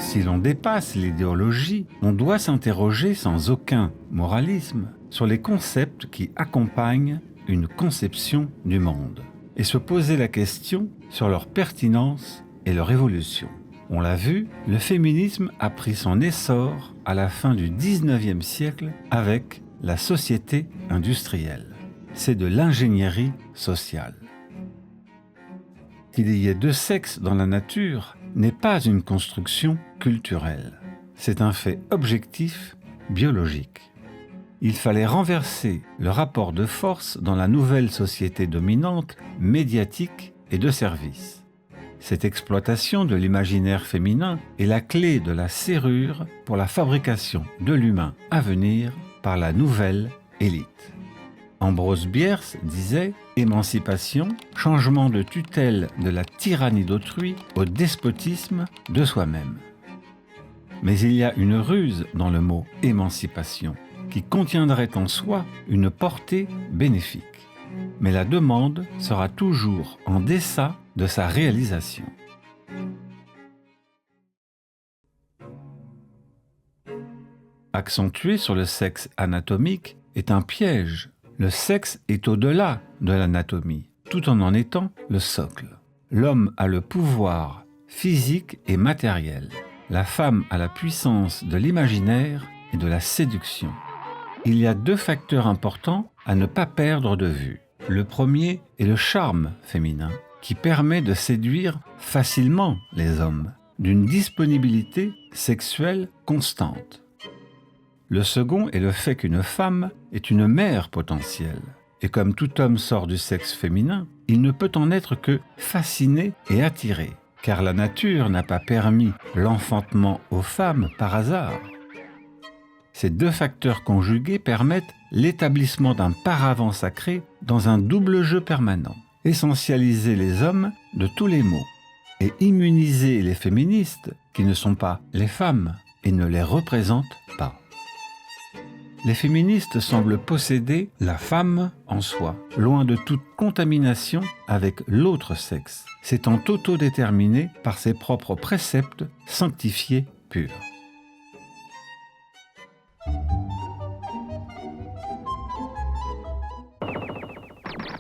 Si l'on dépasse l'idéologie, on doit s'interroger sans aucun moralisme sur les concepts qui accompagnent une conception du monde et se poser la question sur leur pertinence et leur évolution. On l'a vu, le féminisme a pris son essor à la fin du XIXe siècle avec la société industrielle. C'est de l'ingénierie sociale. Qu'il y ait deux sexes dans la nature n'est pas une construction culturelle. C'est un fait objectif, biologique. Il fallait renverser le rapport de force dans la nouvelle société dominante, médiatique et de service. Cette exploitation de l'imaginaire féminin est la clé de la serrure pour la fabrication de l'humain à venir par la nouvelle élite. Ambrose Bierce disait « Émancipation, changement de tutelle de la tyrannie d'autrui au despotisme de soi-même ». Mais il y a une ruse dans le mot « émancipation » qui contiendrait en soi une portée bénéfique. Mais la demande sera toujours en deçà de sa réalisation. Accentuer sur le sexe anatomique est un piège. Le sexe est au-delà de l'anatomie, tout en étant le socle. L'homme a le pouvoir physique et matériel. La femme a la puissance de l'imaginaire et de la séduction. Il y a deux facteurs importants à ne pas perdre de vue. Le premier est le charme féminin, qui permet de séduire facilement les hommes, d'une disponibilité sexuelle constante. Le second est le fait qu'une femme est une mère potentielle. Et comme tout homme sort du sexe féminin, il ne peut en être que fasciné et attiré, car la nature n'a pas permis l'enfantement aux femmes par hasard. Ces deux facteurs conjugués permettent l'établissement d'un paravent sacré dans un double jeu permanent. Essentialiser les hommes de tous les maux et immuniser les féministes qui ne sont pas les femmes et ne les représentent pas. Les féministes semblent posséder la femme en soi, loin de toute contamination avec l'autre sexe, s'étant autodéterminée par ses propres préceptes sanctifiés purs.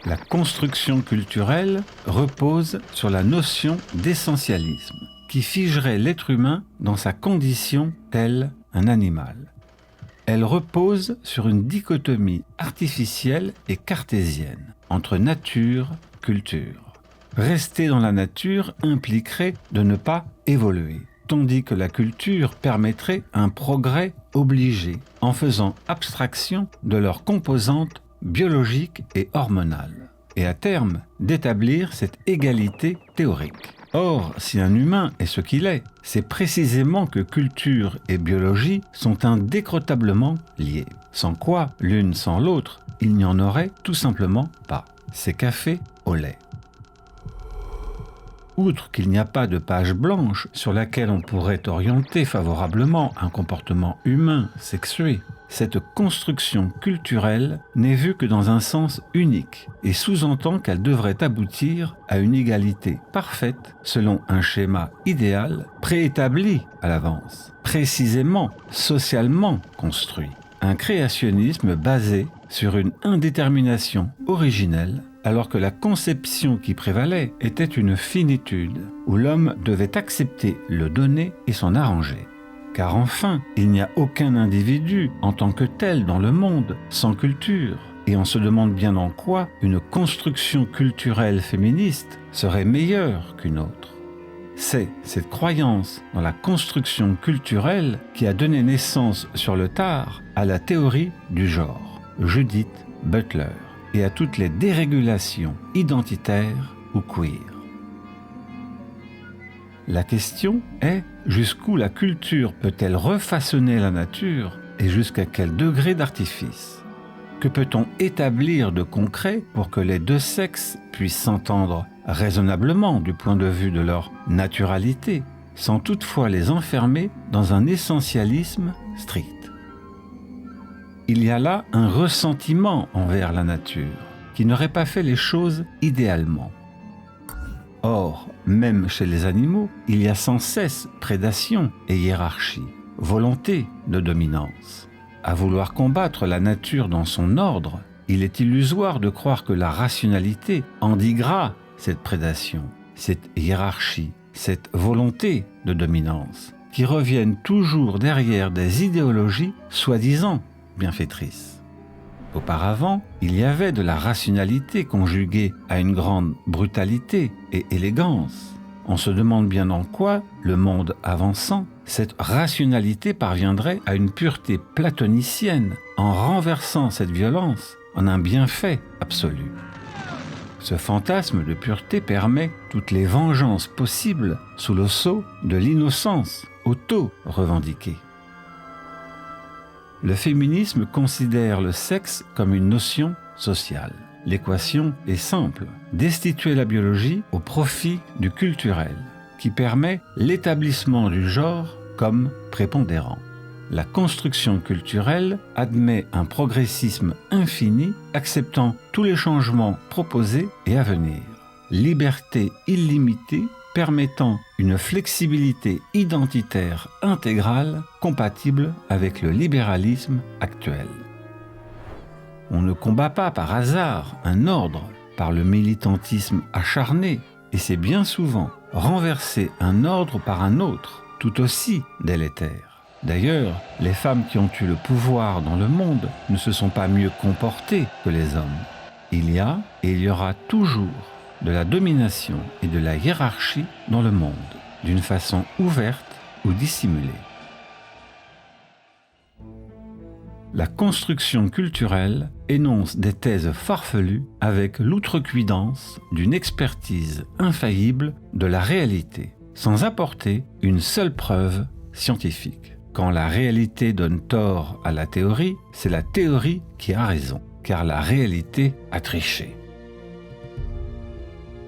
La construction culturelle repose sur la notion d'essentialisme, qui figerait l'être humain dans sa condition tel un animal. Elle repose sur une dichotomie artificielle et cartésienne entre nature et culture. Rester dans la nature impliquerait de ne pas évoluer, tandis que la culture permettrait un progrès obligé en faisant abstraction de leurs composantes biologiques et hormonales, et à terme d'établir cette égalité théorique. Or, si un humain est ce qu'il est, c'est précisément que culture et biologie sont indécrottable liées, sans quoi, l'une sans l'autre, il n'y en aurait tout simplement pas. C'est café au lait. Outre qu'il n'y a pas de page blanche sur laquelle on pourrait orienter favorablement un comportement humain sexué, cette construction culturelle n'est vue que dans un sens unique et sous-entend qu'elle devrait aboutir à une égalité parfaite selon un schéma idéal préétabli à l'avance, précisément socialement construit. Un créationnisme basé sur une indétermination originelle, alors que la conception qui prévalait était une finitude où l'homme devait accepter le donné et s'en arranger. Car enfin, il n'y a aucun individu en tant que tel dans le monde sans culture, et on se demande bien en quoi une construction culturelle féministe serait meilleure qu'une autre. C'est cette croyance dans la construction culturelle qui a donné naissance sur le tard à la théorie du genre, Judith Butler, et à toutes les dérégulations identitaires ou queer. La question est jusqu'où la culture peut-elle refaçonner la nature et jusqu'à quel degré d'artifice? Que peut-on établir de concret pour que les deux sexes puissent s'entendre raisonnablement du point de vue de leur naturalité, sans toutefois les enfermer dans un essentialisme strict? Il y a là un ressentiment envers la nature qui n'aurait pas fait les choses idéalement. Or, même chez les animaux, il y a sans cesse prédation et hiérarchie, volonté de dominance. À vouloir combattre la nature dans son ordre, il est illusoire de croire que la rationalité endiguera cette prédation, cette hiérarchie, cette volonté de dominance, qui reviennent toujours derrière des idéologies soi-disant bienfaitrices. Auparavant, il y avait de la rationalité conjuguée à une grande brutalité et élégance. On se demande bien en quoi, le monde avançant, cette rationalité parviendrait à une pureté platonicienne en renversant cette violence en un bienfait absolu. Ce fantasme de pureté permet toutes les vengeances possibles sous le sceau de l'innocence auto-revendiquée. Le féminisme considère le sexe comme une notion sociale. L'équation est simple, destituer la biologie au profit du culturel, qui permet l'établissement du genre comme prépondérant. La construction culturelle admet un progressisme infini, acceptant tous les changements proposés et à venir. Liberté illimitée permettant une flexibilité identitaire intégrale compatible avec le libéralisme actuel. On ne combat pas par hasard un ordre par le militantisme acharné, et c'est bien souvent renverser un ordre par un autre, tout aussi délétère. D'ailleurs, les femmes qui ont eu le pouvoir dans le monde ne se sont pas mieux comportées que les hommes. Il y a et il y aura toujours de la domination et de la hiérarchie dans le monde, d'une façon ouverte ou dissimulée. La construction culturelle énonce des thèses farfelues avec l'outrecuidance d'une expertise infaillible de la réalité, sans apporter une seule preuve scientifique. Quand la réalité donne tort à la théorie, c'est la théorie qui a raison, car la réalité a triché.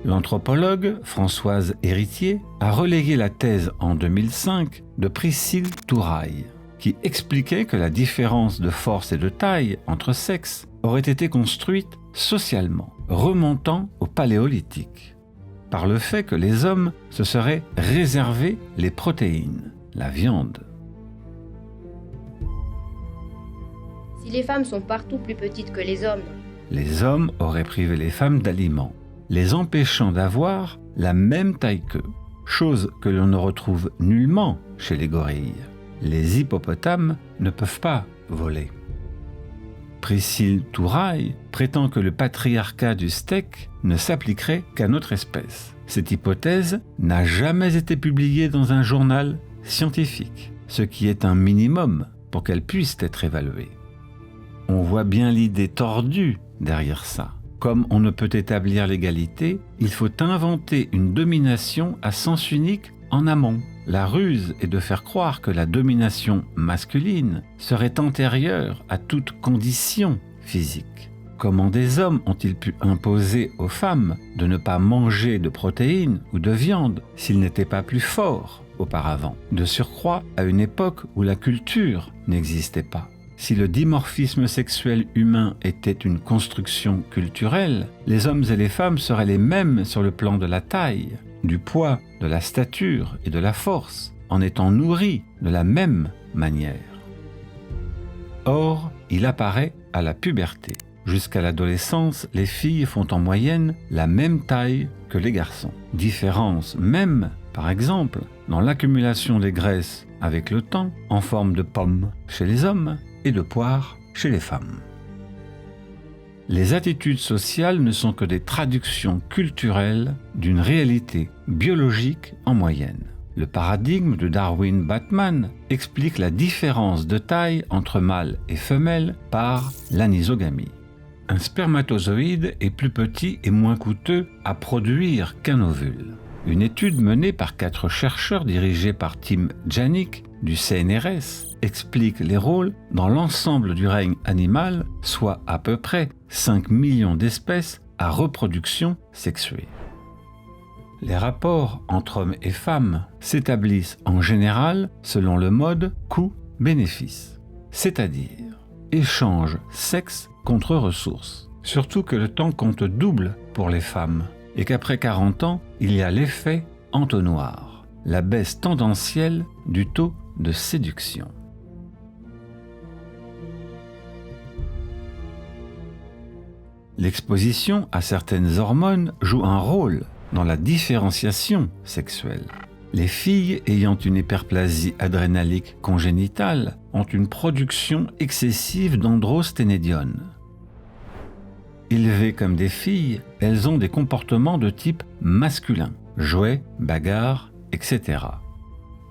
L'anthropologue Françoise Héritier a relayé la thèse en 2005 de Priscille Touraille, qui expliquait que la différence de force et de taille entre sexes aurait été construite socialement, remontant au Paléolithique, par le fait que les hommes se seraient réservé les protéines, la viande. Si les femmes sont partout plus petites que les hommes auraient privé les femmes d'aliments, les empêchant d'avoir la même taille qu'eux, chose que l'on ne retrouve nullement chez les gorilles. Les hippopotames ne peuvent pas voler. Priscille Touraille prétend que le patriarcat du steak ne s'appliquerait qu'à notre espèce. Cette hypothèse n'a jamais été publiée dans un journal scientifique, ce qui est un minimum pour qu'elle puisse être évaluée. On voit bien l'idée tordue derrière ça. Comme on ne peut établir l'égalité, il faut inventer une domination à sens unique en amont. La ruse est de faire croire que la domination masculine serait antérieure à toute condition physique. Comment des hommes ont-ils pu imposer aux femmes de ne pas manger de protéines ou de viande s'ils n'étaient pas plus forts auparavant, de surcroît à une époque où la culture n'existait pas? Si le dimorphisme sexuel humain était une construction culturelle, les hommes et les femmes seraient les mêmes sur le plan de la taille, du poids, de la stature et de la force, en étant nourris de la même manière. Or, il apparaît à la puberté. Jusqu'à l'adolescence, les filles font en moyenne la même taille que les garçons. Différence même, par exemple, dans l'accumulation des graisses avec le temps, en forme de pommes chez les hommes, et de poire chez les femmes. Les attitudes sociales ne sont que des traductions culturelles d'une réalité biologique en moyenne. Le paradigme de Darwin-Batman explique la différence de taille entre mâle et femelle par l'anisogamie. Un spermatozoïde est plus petit et moins coûteux à produire qu'un ovule. Une étude menée par 4 chercheurs dirigés par Tim Janik du CNRS explique les rôles dans l'ensemble du règne animal, soit à peu près 5 millions d'espèces à reproduction sexuée. Les rapports entre hommes et femmes s'établissent en général selon le mode coût-bénéfice, c'est-à-dire échange sexe contre ressources. Surtout que le temps compte double pour les femmes. et qu'après 40 ans, il y a l'effet entonnoir, la baisse tendancielle du taux de séduction. L'exposition à certaines hormones joue un rôle dans la différenciation sexuelle. Les filles ayant une hyperplasie adrénalique congénitale ont une production excessive d'androsténédione. Élevées comme des filles, elles ont des comportements de type masculin, jouets, bagarres, etc.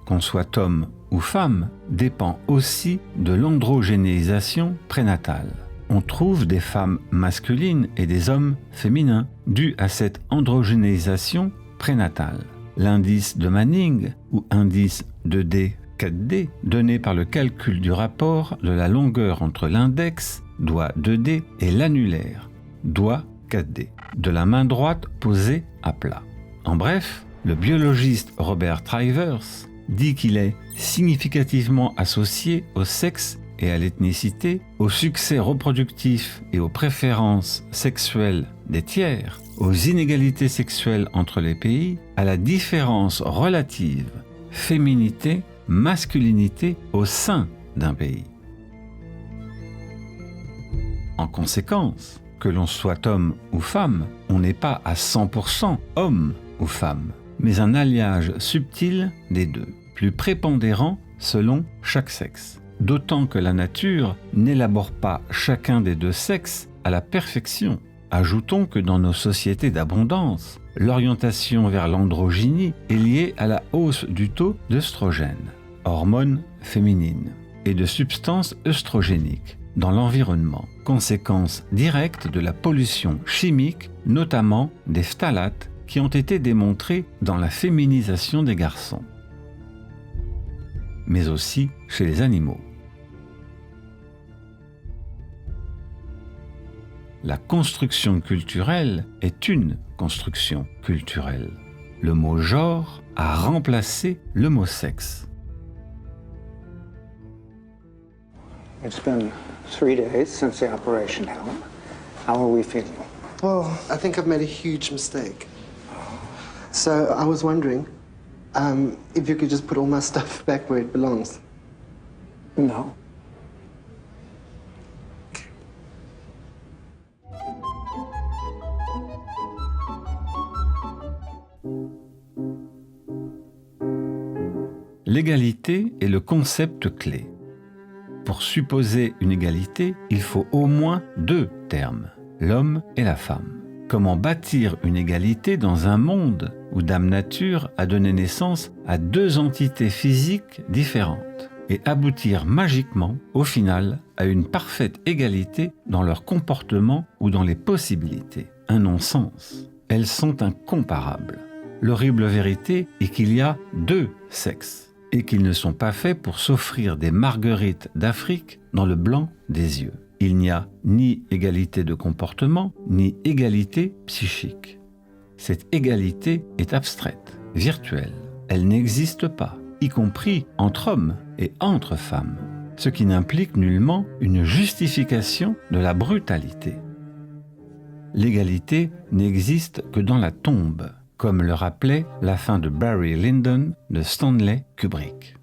Qu'on soit homme ou femme dépend aussi de l'androgénéisation prénatale. On trouve des femmes masculines et des hommes féminins dus à cette androgénéisation prénatale. L'indice de Manning ou indice 2D 4D, donné par le calcul du rapport de la longueur entre l'index, doigt 2D, et l'annulaire, doigt 4D, de la main droite posée à plat. En bref, le biologiste Robert Trivers dit qu'il est significativement associé au sexe et à l'ethnicité, au succès reproductif et aux préférences sexuelles des tiers, aux inégalités sexuelles entre les pays, à la différence relative féminité-masculinité au sein d'un pays. En conséquence, que l'on soit homme ou femme, on n'est pas à 100% homme ou femme, mais un alliage subtil des deux, plus prépondérant selon chaque sexe. D'autant que la nature n'élabore pas chacun des deux sexes à la perfection. Ajoutons que dans nos sociétés d'abondance, l'orientation vers l'androgynie est liée à la hausse du taux d'œstrogène, hormone féminine, et de substances œstrogéniques dans l'environnement, conséquence directe de la pollution chimique, notamment des phtalates, qui ont été démontrés dans la féminisation des garçons, mais aussi chez les animaux. La construction culturelle est une construction culturelle. Le mot genre a remplacé le mot sexe. It's been 3 days since the operation, Helen. How are we feeling? Well, I think I've made a huge mistake. So I was wondering if you could just put all my stuff back where it belongs. No. L'égalité est le concept clé. Pour supposer une égalité, il faut au moins 2 termes, l'homme et la femme. Comment bâtir une égalité dans un monde où Dame Nature a donné naissance à 2 entités physiques différentes et aboutir magiquement, au final, à une parfaite égalité dans leur comportement ou dans les possibilités. Un non-sens. Elles sont incomparables. L'horrible vérité est qu'il y a 2 sexes et qu'ils ne sont pas faits pour s'offrir des marguerites d'Afrique dans le blanc des yeux. Il n'y a ni égalité de comportement, ni égalité psychique. Cette égalité est abstraite, virtuelle. Elle n'existe pas, y compris entre hommes et entre femmes, ce qui n'implique nullement une justification de la brutalité. L'égalité n'existe que dans la tombe, comme le rappelait la fin de Barry Lyndon de Stanley Kubrick.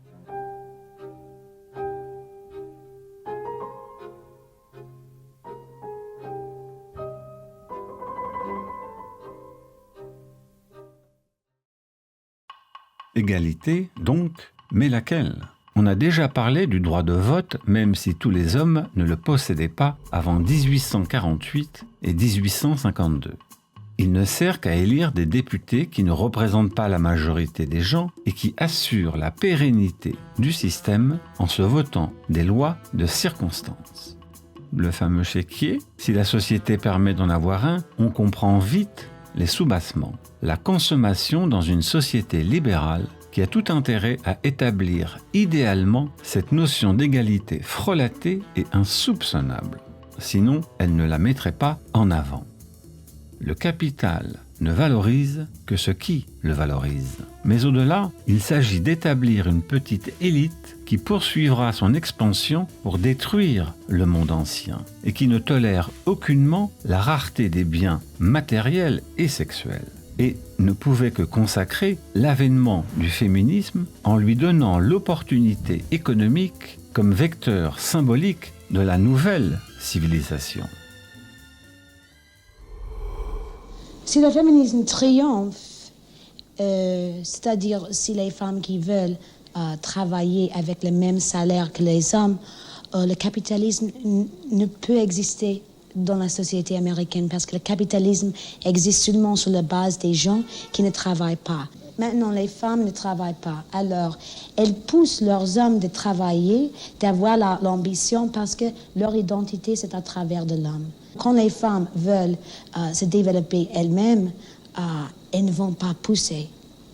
Égalité, donc, mais laquelle ? On a déjà parlé du droit de vote, même si tous les hommes ne le possédaient pas avant 1848 et 1852. Il ne sert qu'à élire des députés qui ne représentent pas la majorité des gens et qui assurent la pérennité du système en se votant des lois de circonstance. Le fameux chéquier, si la société permet d'en avoir un, on comprend vite les soubassements. La consommation dans une société libérale qui a tout intérêt à établir idéalement cette notion d'égalité frelatée et insoupçonnable. Sinon, elle ne la mettrait pas en avant. Le capital ne valorise que ce qui le valorise. Mais au-delà, il s'agit d'établir une petite élite qui poursuivra son expansion pour détruire le monde ancien et qui ne tolère aucunement la rareté des biens matériels et sexuels. Et ne pouvait que consacrer l'avènement du féminisme en lui donnant l'opportunité économique comme vecteur symbolique de la nouvelle civilisation. Si le féminisme triomphe, c'est-à-dire si les femmes qui veulent travailler avec le même salaire que les hommes, le capitalisme ne peut exister dans la société américaine parce que le capitalisme existe seulement sur la base des gens qui ne travaillent pas. Maintenant, les femmes ne travaillent pas. Alors, elles poussent leurs hommes de travailler, d'avoir l'ambition parce que leur identité, c'est à travers de l'homme. Quand les femmes veulent se développer elles-mêmes, elles ne vont pas pousser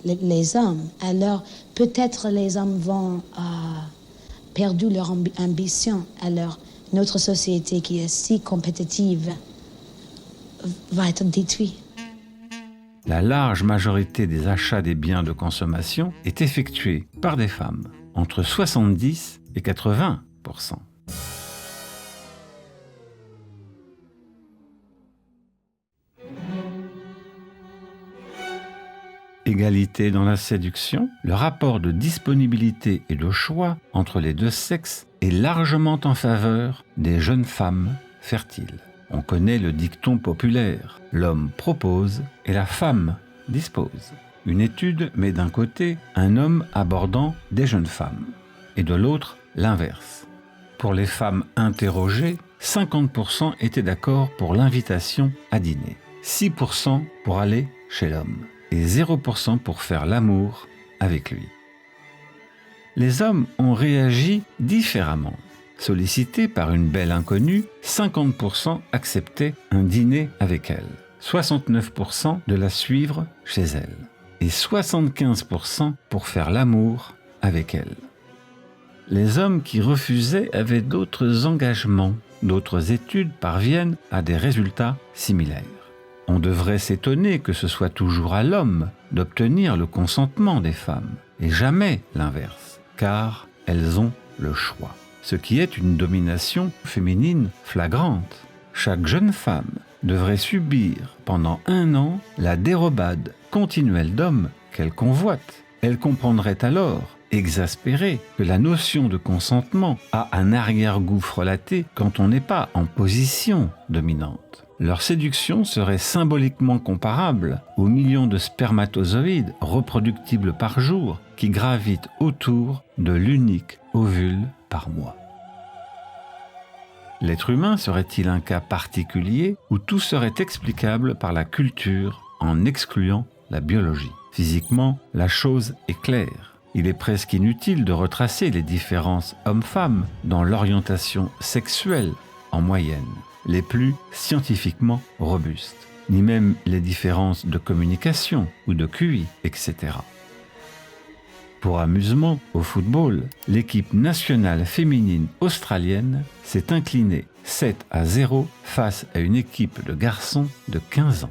les hommes. Alors, peut-être les hommes vont perdre leur ambition. Alors, notre société qui est si compétitive va être détruite. La large majorité des achats des biens de consommation est effectuée par des femmes, entre 70 et 80%. Égalité dans la séduction, le rapport de disponibilité et de choix entre les deux sexes est largement en faveur des jeunes femmes fertiles. On connaît le dicton populaire « l'homme propose et la femme dispose ». Une étude met d'un côté un homme abordant des jeunes femmes et de l'autre l'inverse. Pour les femmes interrogées, 50% étaient d'accord pour l'invitation à dîner, 6% pour aller chez l'homme et 0% pour faire l'amour avec lui. Les hommes ont réagi différemment. Sollicités par une belle inconnue, 50% acceptaient un dîner avec elle, 69% de la suivre chez elle et 75% pour faire l'amour avec elle. Les hommes qui refusaient avaient d'autres engagements. D'autres études parviennent à des résultats similaires. On devrait s'étonner que ce soit toujours à l'homme d'obtenir le consentement des femmes et jamais l'inverse, car elles ont le choix. Ce qui est une domination féminine flagrante. Chaque jeune femme devrait subir pendant 1 an la dérobade continuelle d'hommes qu'elle convoite. Elle comprendrait alors, exaspérée, que la notion de consentement a un arrière-goût frelaté quand on n'est pas en position dominante. Leur séduction serait symboliquement comparable aux millions de spermatozoïdes reproductibles par jour qui gravitent autour de l'unique ovule par mois. L'être humain serait-il un cas particulier où tout serait explicable par la culture en excluant la biologie? Physiquement, la chose est claire. Il est presque inutile de retracer les différences hommes-femmes dans l'orientation sexuelle en moyenne, les plus scientifiquement robustes, ni même les différences de communication ou de QI, etc. Pour amusement, au football, l'équipe nationale féminine australienne s'est inclinée 7-0 face à une équipe de garçons de 15 ans.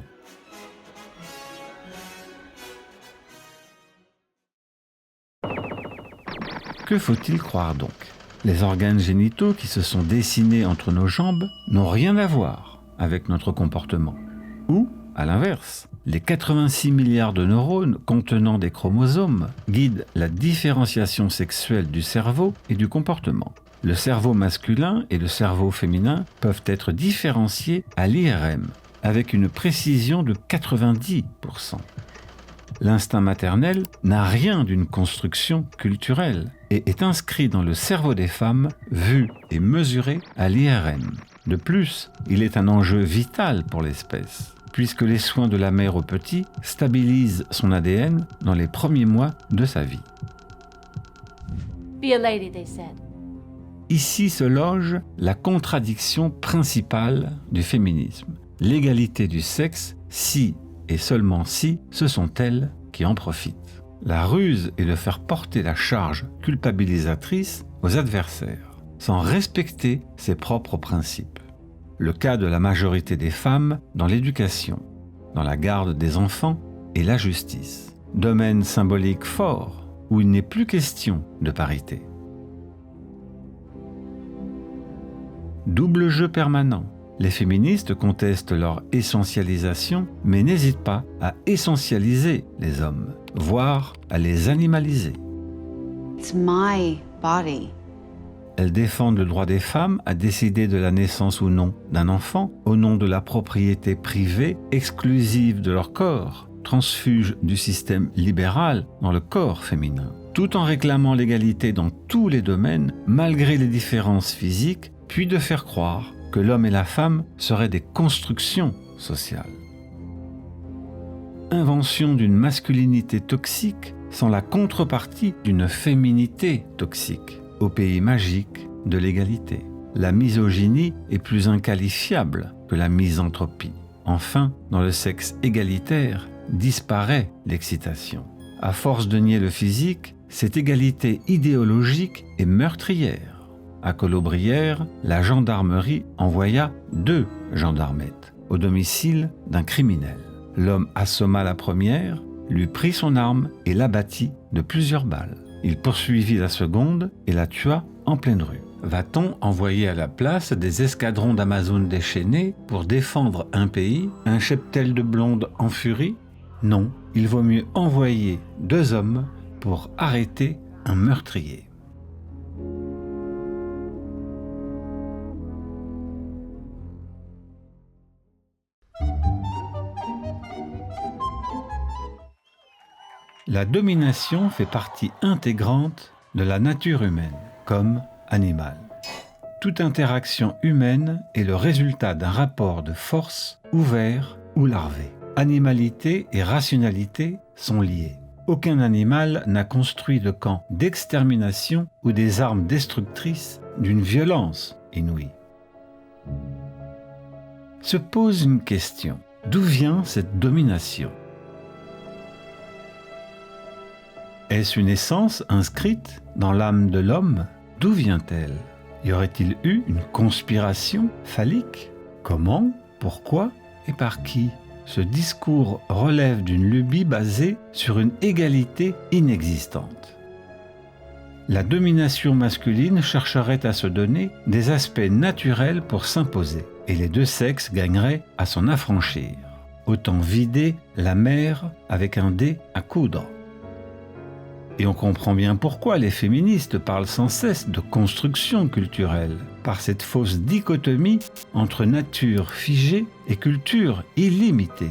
Que faut-il croire donc? Les organes génitaux qui se sont dessinés entre nos jambes n'ont rien à voir avec notre comportement. Ou, à l'inverse, les 86 milliards de neurones contenant des chromosomes guident la différenciation sexuelle du cerveau et du comportement. Le cerveau masculin et le cerveau féminin peuvent être différenciés à l'IRM avec une précision de 90%. L'instinct maternel n'a rien d'une construction culturelle et est inscrit dans le cerveau des femmes, vu et mesuré à l'IRM. De plus, il est un enjeu vital pour l'espèce, puisque les soins de la mère au petit stabilisent son ADN dans les premiers mois de sa vie. Be a lady, they said. Ici se loge la contradiction principale du féminisme. L'égalité du sexe, si et seulement si ce sont elles qui en profitent. La ruse est de faire porter la charge culpabilisatrice aux adversaires, sans respecter ses propres principes. Le cas de la majorité des femmes dans l'éducation, dans la garde des enfants et la justice. domaine symbolique fort où il n'est plus question de parité. Double jeu permanent. Les féministes contestent leur essentialisation, mais n'hésitent pas à essentialiser les hommes, voire à les animaliser. It's my body. Elles défendent le droit des femmes à décider de la naissance ou non d'un enfant au nom de la propriété privée exclusive de leur corps, transfuge du système libéral dans le corps féminin, tout en réclamant l'égalité dans tous les domaines malgré les différences physiques, puis de faire croire que l'homme et la femme seraient des constructions sociales. Invention d'une masculinité toxique sans la contrepartie d'une féminité toxique, au pays magique de l'égalité. La misogynie est plus inqualifiable que la misanthropie. Enfin, dans le sexe égalitaire, disparaît l'excitation. À force de nier le physique, cette égalité idéologique est meurtrière. À Colobrières, la gendarmerie envoya 2 gendarmettes au domicile d'un criminel. L'homme assomma la première, lui prit son arme et l'abattit de plusieurs balles. Il poursuivit la seconde et la tua en pleine rue. Va-t-on envoyer à la place des escadrons d'Amazones déchaînés pour défendre un pays, un cheptel de blondes en furie? Non, il vaut mieux envoyer 2 hommes pour arrêter un meurtrier. La domination fait partie intégrante de la nature humaine, comme animale. Toute interaction humaine est le résultat d'un rapport de force ouvert ou larvé. Animalité et rationalité sont liées. Aucun animal n'a construit de camp d'extermination ou des armes destructrices d'une violence inouïe. Se pose une question. D'où vient cette domination ? Est-ce une essence inscrite dans l'âme de l'homme? D'où vient-elle? Y aurait-il eu une conspiration phallique? Comment? Pourquoi? Et par qui? Ce discours relève d'une lubie basée sur une égalité inexistante. La domination masculine chercherait à se donner des aspects naturels pour s'imposer, et les 2 sexes gagneraient à s'en affranchir. Autant vider la mer avec un dé à coudre. Et on comprend bien pourquoi les féministes parlent sans cesse de construction culturelle, par cette fausse dichotomie entre nature figée et culture illimitée,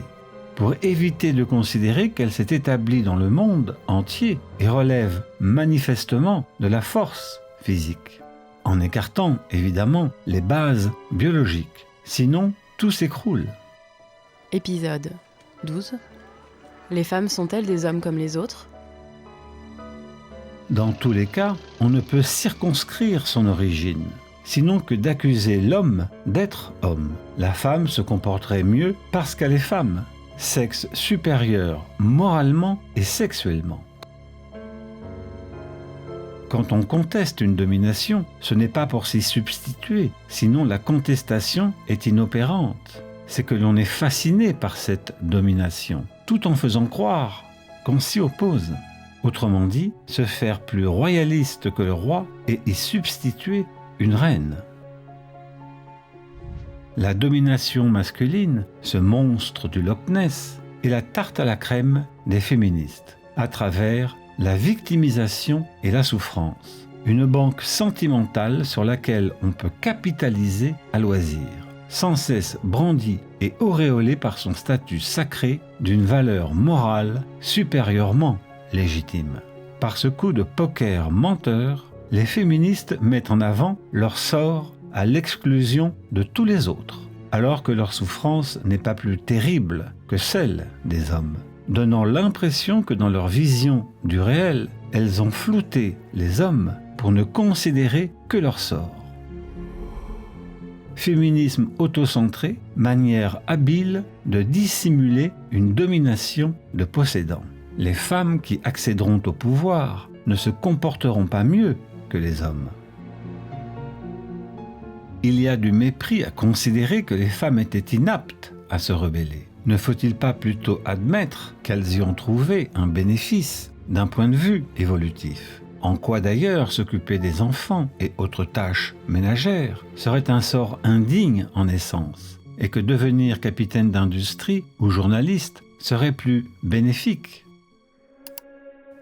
pour éviter de considérer qu'elle s'est établie dans le monde entier et relève manifestement de la force physique, en écartant évidemment les bases biologiques, sinon tout s'écroule. Épisode 12. Les femmes sont-elles des hommes comme les autres ? Dans tous les cas, on ne peut circonscrire son origine, sinon que d'accuser l'homme d'être homme. La femme se comporterait mieux parce qu'elle est femme, sexe supérieur moralement et sexuellement. Quand on conteste une domination, ce n'est pas pour s'y substituer, sinon la contestation est inopérante. C'est que l'on est fasciné par cette domination, tout en faisant croire qu'on s'y oppose. Autrement dit, se faire plus royaliste que le roi et y substituer une reine. La domination masculine, ce monstre du Loch Ness, est la tarte à la crème des féministes, à travers la victimisation et la souffrance. Une banque sentimentale sur laquelle on peut capitaliser à loisir, sans cesse brandie et auréolée par son statut sacré d'une valeur morale supérieurement légitime. Par ce coup de poker menteur, les féministes mettent en avant leur sort à l'exclusion de tous les autres, alors que leur souffrance n'est pas plus terrible que celle des hommes, donnant l'impression que dans leur vision du réel, elles ont flouté les hommes pour ne considérer que leur sort. Féminisme autocentré, manière habile de dissimuler une domination de possédants. Les femmes qui accéderont au pouvoir ne se comporteront pas mieux que les hommes. Il y a du mépris à considérer que les femmes étaient inaptes à se rebeller. Ne faut-il pas plutôt admettre qu'elles y ont trouvé un bénéfice d'un point de vue évolutif ? En quoi d'ailleurs s'occuper des enfants et autres tâches ménagères serait un sort indigne en essence, et que devenir capitaine d'industrie ou journaliste serait plus bénéfique ?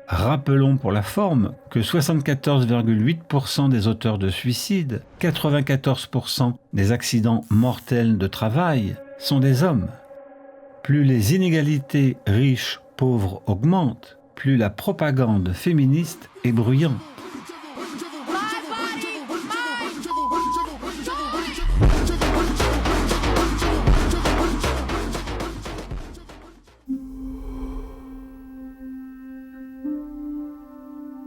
Rappelons pour la forme que 74,8% des auteurs de suicide, 94% des accidents mortels de travail sont des hommes. Plus les inégalités riches-pauvres augmentent, plus la propagande féministe est bruyante.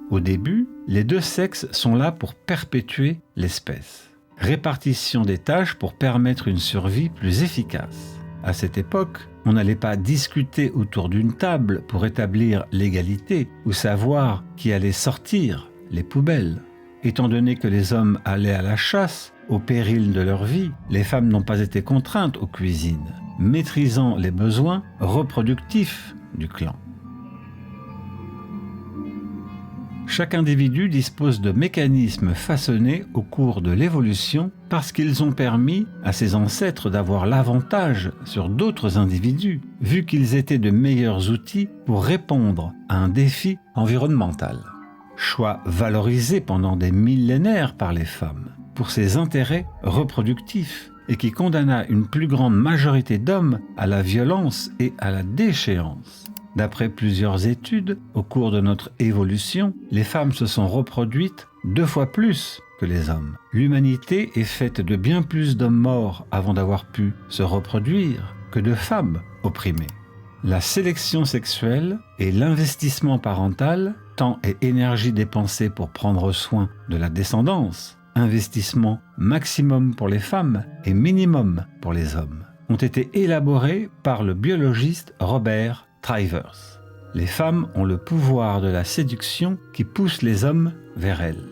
Au début, les deux sexes sont là pour perpétuer l'espèce. Répartition des tâches pour permettre une survie plus efficace. À cette époque, on n'allait pas discuter autour d'une table pour établir l'égalité ou savoir qui allait sortir les poubelles. Étant donné que les hommes allaient à la chasse, au péril de leur vie, les femmes n'ont pas été contraintes aux cuisines, maîtrisant les besoins reproductifs du clan. Chaque individu dispose de mécanismes façonnés au cours de l'évolution parce qu'ils ont permis à ses ancêtres d'avoir l'avantage sur d'autres individus, vu qu'ils étaient de meilleurs outils pour répondre à un défi environnemental. Choix valorisé pendant des millénaires par les femmes pour ses intérêts reproductifs et qui condamna une plus grande majorité d'hommes à la violence et à la déchéance. D'après plusieurs études, au cours de notre évolution, les femmes se sont reproduites 2 fois plus que les hommes. L'humanité est faite de bien plus d'hommes morts avant d'avoir pu se reproduire que de femmes opprimées. La sélection sexuelle et l'investissement parental, temps et énergie dépensés pour prendre soin de la descendance, investissement maximum pour les femmes et minimum pour les hommes, ont été élaborés par le biologiste Robert Trivers. Les femmes ont le pouvoir de la séduction qui pousse les hommes vers elles.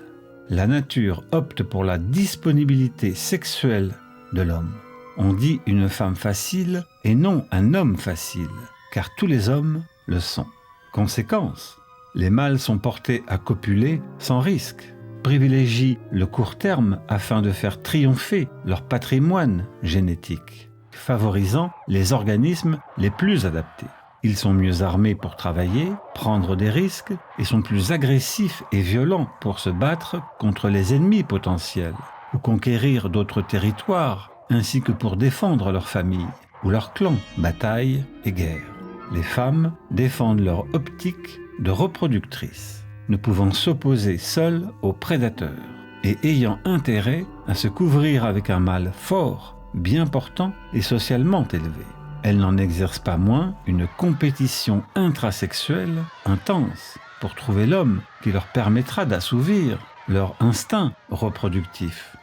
La nature opte pour la disponibilité sexuelle de l'homme. On dit une femme facile et non un homme facile, car tous les hommes le sont. Conséquence, les mâles sont portés à copuler sans risque, privilégient le court terme afin de faire triompher leur patrimoine génétique, favorisant les organismes les plus adaptés. Ils sont mieux armés pour travailler, prendre des risques et sont plus agressifs et violents pour se battre contre les ennemis potentiels ou conquérir d'autres territoires, ainsi que pour défendre leur famille ou leur clan, bataille et guerre. Les femmes défendent leur optique de reproductrices, ne pouvant s'opposer seules aux prédateurs et ayant intérêt à se couvrir avec un mâle fort, bien portant et socialement élevé. Elles n'en exercent pas moins une compétition intrasexuelle intense pour trouver l'homme qui leur permettra d'assouvir leur instinct reproductif.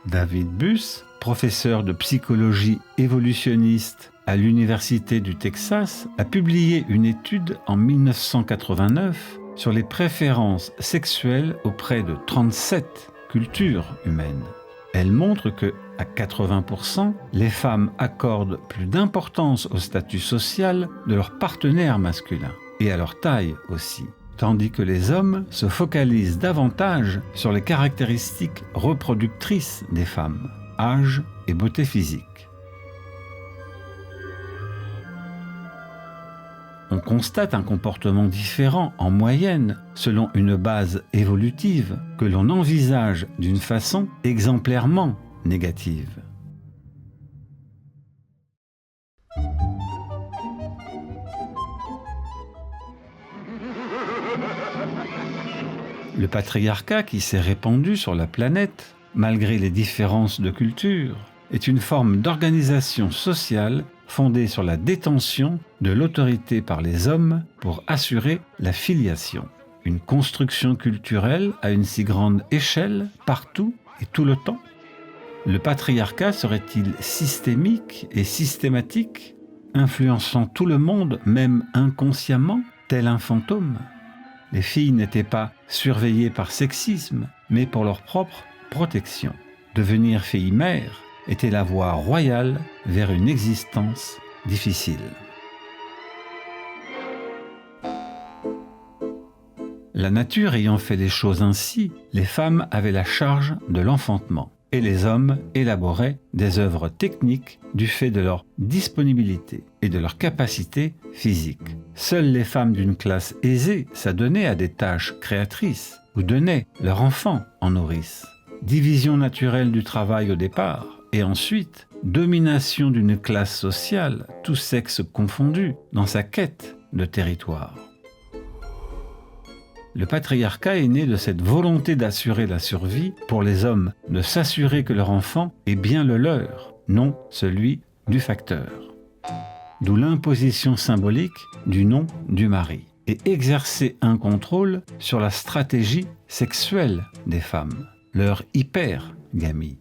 David Buss, professeur de psychologie évolutionniste à l'Université du Texas, a publié une étude en 1989 sur les préférences sexuelles auprès de 37 cultures humaines. Elle montre que, à 80%, les femmes accordent plus d'importance au statut social de leur partenaire masculin, et à leur taille aussi, tandis que les hommes se focalisent davantage sur les caractéristiques reproductrices des femmes, âge et beauté physique. On constate un comportement différent en moyenne selon une base évolutive que l'on envisage d'une façon exemplairement négative. Le patriarcat qui s'est répandu sur la planète, malgré les différences de culture, est une forme d'organisation sociale fondée sur la détention de l'autorité par les hommes pour assurer la filiation. Une construction culturelle à une si grande échelle, partout et tout le temps. Le patriarcat serait-il systémique et systématique, influençant tout le monde, même inconsciemment, tel un fantôme ? Les filles n'étaient pas surveillées par sexisme, mais pour leur propre protection. Devenir fille-mère était la voie royale vers une existence difficile. La nature ayant fait les choses ainsi, les femmes avaient la charge de l'enfantement et les hommes élaboraient des œuvres techniques du fait de leur disponibilité et de leur capacité physique. Seules les femmes d'une classe aisée s'adonnaient à des tâches créatrices ou donnaient leur enfant en nourrice. Division naturelle du travail au départ et ensuite domination d'une classe sociale, tous sexes confondus, dans sa quête de territoire. Le patriarcat est né de cette volonté d'assurer la survie pour les hommes, de s'assurer que leur enfant est bien le leur, non celui du facteur. D'où l'imposition symbolique du nom du mari et exercer un contrôle sur la stratégie sexuelle des femmes, leur hypergamie.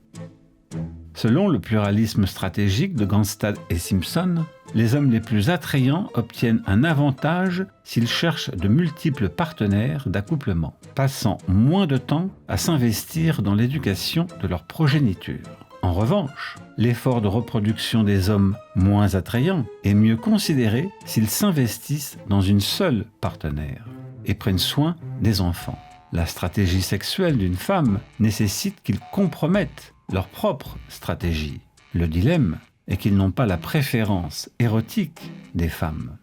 Selon le pluralisme stratégique de Ganstad et Simpson, les hommes les plus attrayants obtiennent un avantage s'ils cherchent de multiples partenaires d'accouplement, passant moins de temps à s'investir dans l'éducation de leur progéniture. En revanche, l'effort de reproduction des hommes moins attrayants est mieux considéré s'ils s'investissent dans une seule partenaire et prennent soin des enfants. La stratégie sexuelle d'une femme nécessite qu'ils compromettent leur propre stratégie. Le dilemme est qu'ils n'ont pas la préférence érotique des femmes.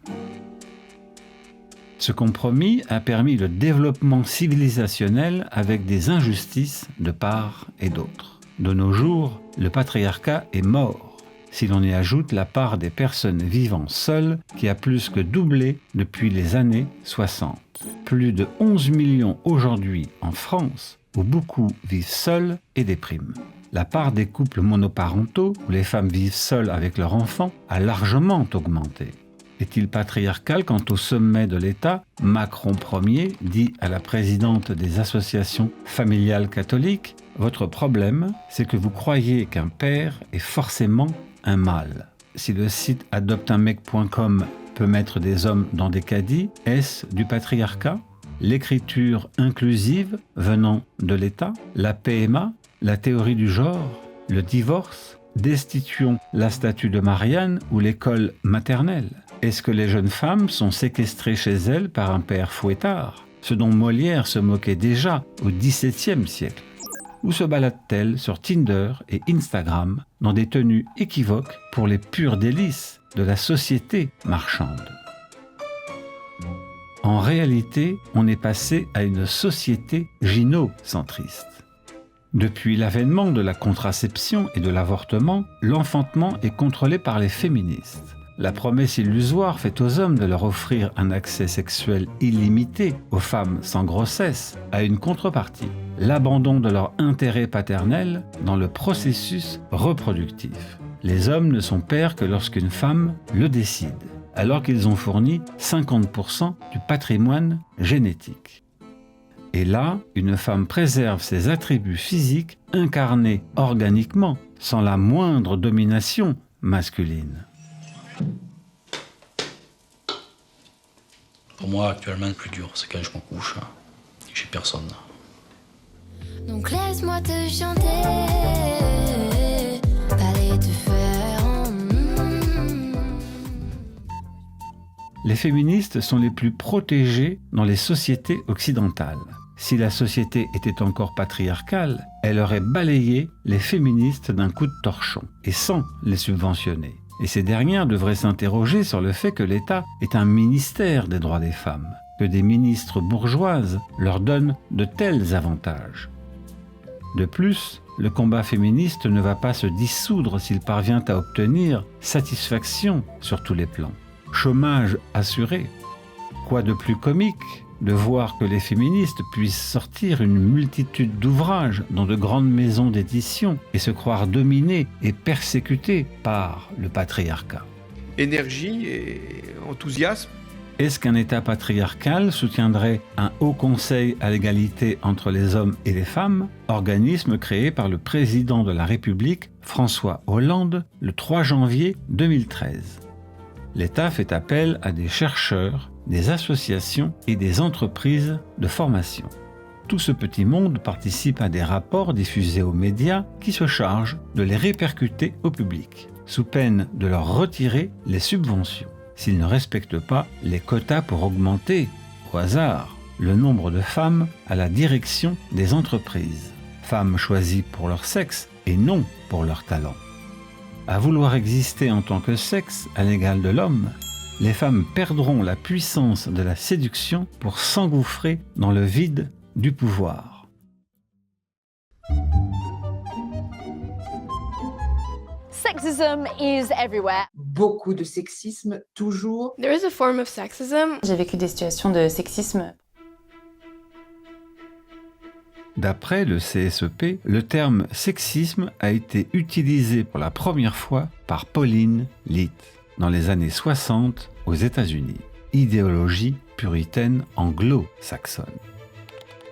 Ce compromis a permis le développement civilisationnel avec des injustices de part et d'autre. De nos jours, le patriarcat est mort, si l'on y ajoute la part des personnes vivant seules qui a plus que doublé depuis les années 60. Plus de 11 millions aujourd'hui en France, où beaucoup vivent seuls et dépriment. La part des couples monoparentaux, où les femmes vivent seules avec leurs enfants, a largement augmenté. Est-il patriarcal quand au sommet de l'État, Macron Ier dit à la présidente des associations familiales catholiques « Votre problème, c'est que vous croyez qu'un père est forcément un mâle. » Si le site adopteunmec.com peut mettre des hommes dans des caddies, est-ce du patriarcat ? L'écriture inclusive venant de l'État, la PMA, la théorie du genre, le divorce, destituons la statue de Marianne ou l'école maternelle. Est-ce que les jeunes femmes sont séquestrées chez elles par un père fouettard, ce dont Molière se moquait déjà au XVIIe siècle? Ou se baladent-elles sur Tinder et Instagram dans des tenues équivoques pour les purs délices de la société marchande? En réalité, on est passé à une société gynocentriste. Depuis l'avènement de la contraception et de l'avortement, l'enfantement est contrôlé par les féministes. La promesse illusoire faite aux hommes de leur offrir un accès sexuel illimité aux femmes sans grossesse a une contrepartie, l'abandon de leur intérêt paternel dans le processus reproductif. Les hommes ne sont pères que lorsqu'une femme le décide, alors qu'ils ont fourni 50% du patrimoine génétique. Et là, une femme préserve ses attributs physiques incarnés organiquement, sans la moindre domination masculine. Pour moi, actuellement, le plus dur, c'est quand je me couche et que j'ai personne. Donc laisse-moi te chanter, parler te faire. Les féministes sont les plus protégées dans les sociétés occidentales. Si la société était encore patriarcale, elle aurait balayé les féministes d'un coup de torchon, et sans les subventionner. Et ces dernières devraient s'interroger sur le fait que l'État est un ministère des droits des femmes, que des ministres bourgeoises leur donnent de tels avantages. De plus, le combat féministe ne va pas se dissoudre s'il parvient à obtenir satisfaction sur tous les plans. Chômage assuré. Quoi de plus comique de voir que les féministes puissent sortir une multitude d'ouvrages dans de grandes maisons d'édition et se croire dominées et persécutées par le patriarcat. Énergie et enthousiasme. Est-ce qu'un État patriarcal soutiendrait un haut conseil à l'égalité entre les hommes et les femmes, organisme créé par le président de la République, François Hollande, le 3 janvier 2013 ? L'État fait appel à des chercheurs, des associations et des entreprises de formation. tout ce petit monde participe à des rapports diffusés aux médias qui se chargent de les répercuter au public, sous peine de leur retirer les subventions, s'ils ne respectent pas les quotas pour augmenter, au hasard, le nombre de femmes à la direction des entreprises. Femmes choisies pour leur sexe et non pour leur talent. À vouloir exister en tant que sexe à l'égal de l'homme, les femmes perdront la puissance de la séduction pour s'engouffrer dans le vide du pouvoir. Sexism is everywhere. Beaucoup de sexisme, toujours. There is a form of sexism. J'ai vécu des situations de sexisme. D'après le CSEP, le terme sexisme a été utilisé pour la première fois par Pauline Litt dans les années 60 aux États-Unis. Idéologie puritaine anglo-saxonne.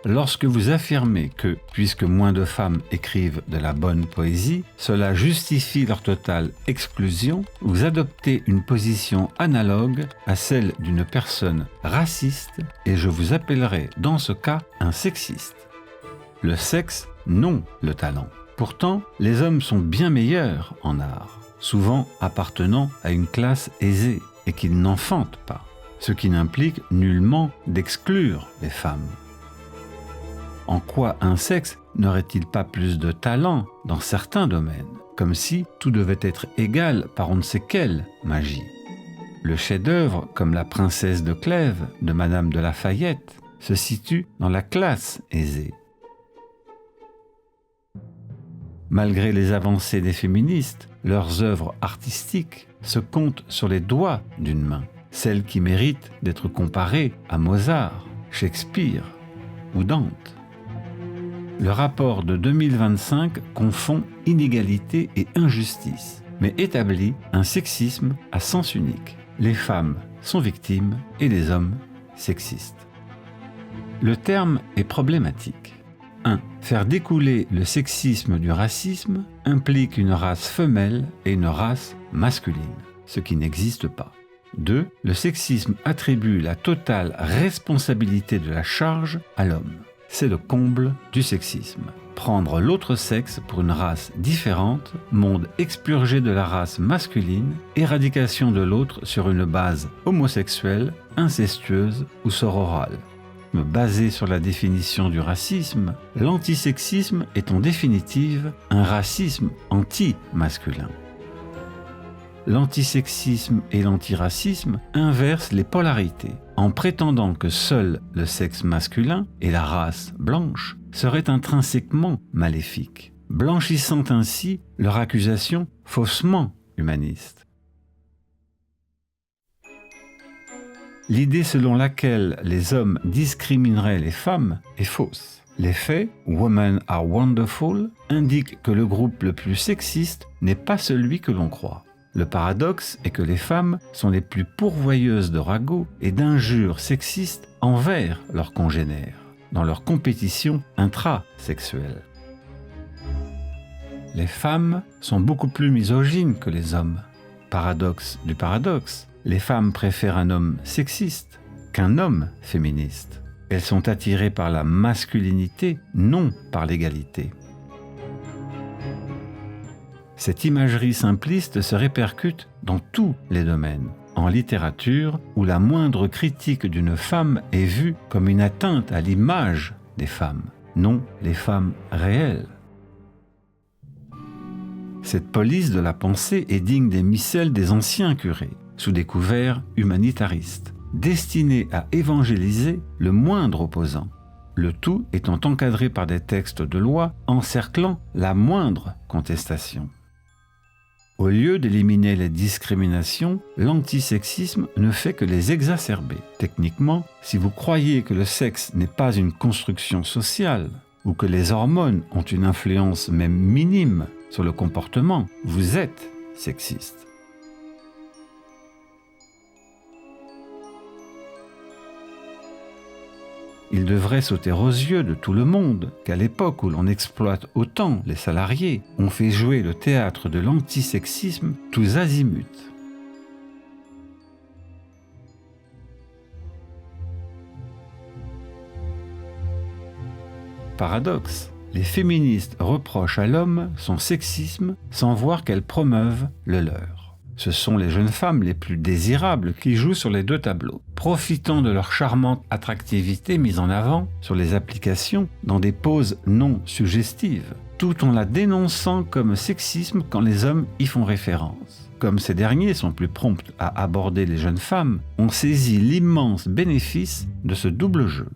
Lorsque vous affirmez que, puisque moins de femmes écrivent de la bonne poésie, cela justifie leur totale exclusion, vous adoptez une position analogue à celle d'une personne raciste et je vous appellerai dans ce cas un sexiste. Le sexe, non le talent. Pourtant, les hommes sont bien meilleurs en art, souvent appartenant à une classe aisée et qu'ils n'enfantent pas, ce qui n'implique nullement d'exclure les femmes. En quoi un sexe n'aurait-il pas plus de talent dans certains domaines, comme si tout devait être égal par on ne sait quelle magie? Le chef-d'œuvre, comme La Princesse de Clèves de Madame de Lafayette, se situe dans la classe aisée. Malgré les avancées des féministes, leurs œuvres artistiques se comptent sur les doigts d'une main, celles qui méritent d'être comparées à Mozart, Shakespeare ou Dante. Le rapport de 2025 confond inégalité et injustice, mais établit un sexisme à sens unique. Les femmes sont victimes et les hommes sexistes. Le terme est problématique. 1. Faire découler le sexisme du racisme implique une race femelle et une race masculine, ce qui n'existe pas. 2. Le sexisme attribue la totale responsabilité de la charge à l'homme. C'est le comble du sexisme. Prendre l'autre sexe pour une race différente, monde expurgé de la race masculine, éradication de l'autre sur une base homosexuelle, incestueuse ou sororale. Basé sur la définition du racisme, l'antisexisme est en définitive un racisme anti-masculin. L'antisexisme et l'antiracisme inversent les polarités, en prétendant que seul le sexe masculin et la race blanche seraient intrinsèquement maléfiques, blanchissant ainsi leur accusation faussement humaniste. L'idée selon laquelle les hommes discrimineraient les femmes est fausse. Les faits, Women are Wonderful, indiquent que le groupe le plus sexiste n'est pas celui que l'on croit. Le paradoxe est que les femmes sont les plus pourvoyeuses de ragots et d'injures sexistes envers leurs congénères, dans leur compétition intrasexuelle. Les femmes sont beaucoup plus misogynes que les hommes. Paradoxe du paradoxe. Les femmes préfèrent un homme sexiste qu'un homme féministe. Elles sont attirées par la masculinité, non par l'égalité. Cette imagerie simpliste se répercute dans tous les domaines. En littérature, où la moindre critique d'une femme est vue comme une atteinte à l'image des femmes, non les femmes réelles. Cette police de la pensée est digne des missels des anciens curés, sous des couverts humanitaristes, destinés à évangéliser le moindre opposant, le tout étant encadré par des textes de loi encerclant la moindre contestation. Au lieu d'éliminer les discriminations, l'antisexisme ne fait que les exacerber. Techniquement, si vous croyez que le sexe n'est pas une construction sociale, ou que les hormones ont une influence même minime sur le comportement, vous êtes sexiste. Il devrait sauter aux yeux de tout le monde qu'à l'époque où l'on exploite autant les salariés, on fait jouer le théâtre de l'antisexisme tous azimuts. paradoxe. Les féministes reprochent à l'homme son sexisme sans voir qu'elles promeuvent le leur. Ce sont les jeunes femmes les plus désirables qui jouent sur les deux tableaux, profitant de leur charmante attractivité mise en avant sur les applications dans des poses non suggestives, tout en la dénonçant comme sexisme quand les hommes y font référence. Comme ces derniers sont plus prompts à aborder les jeunes femmes, on saisit l'immense bénéfice de ce double jeu.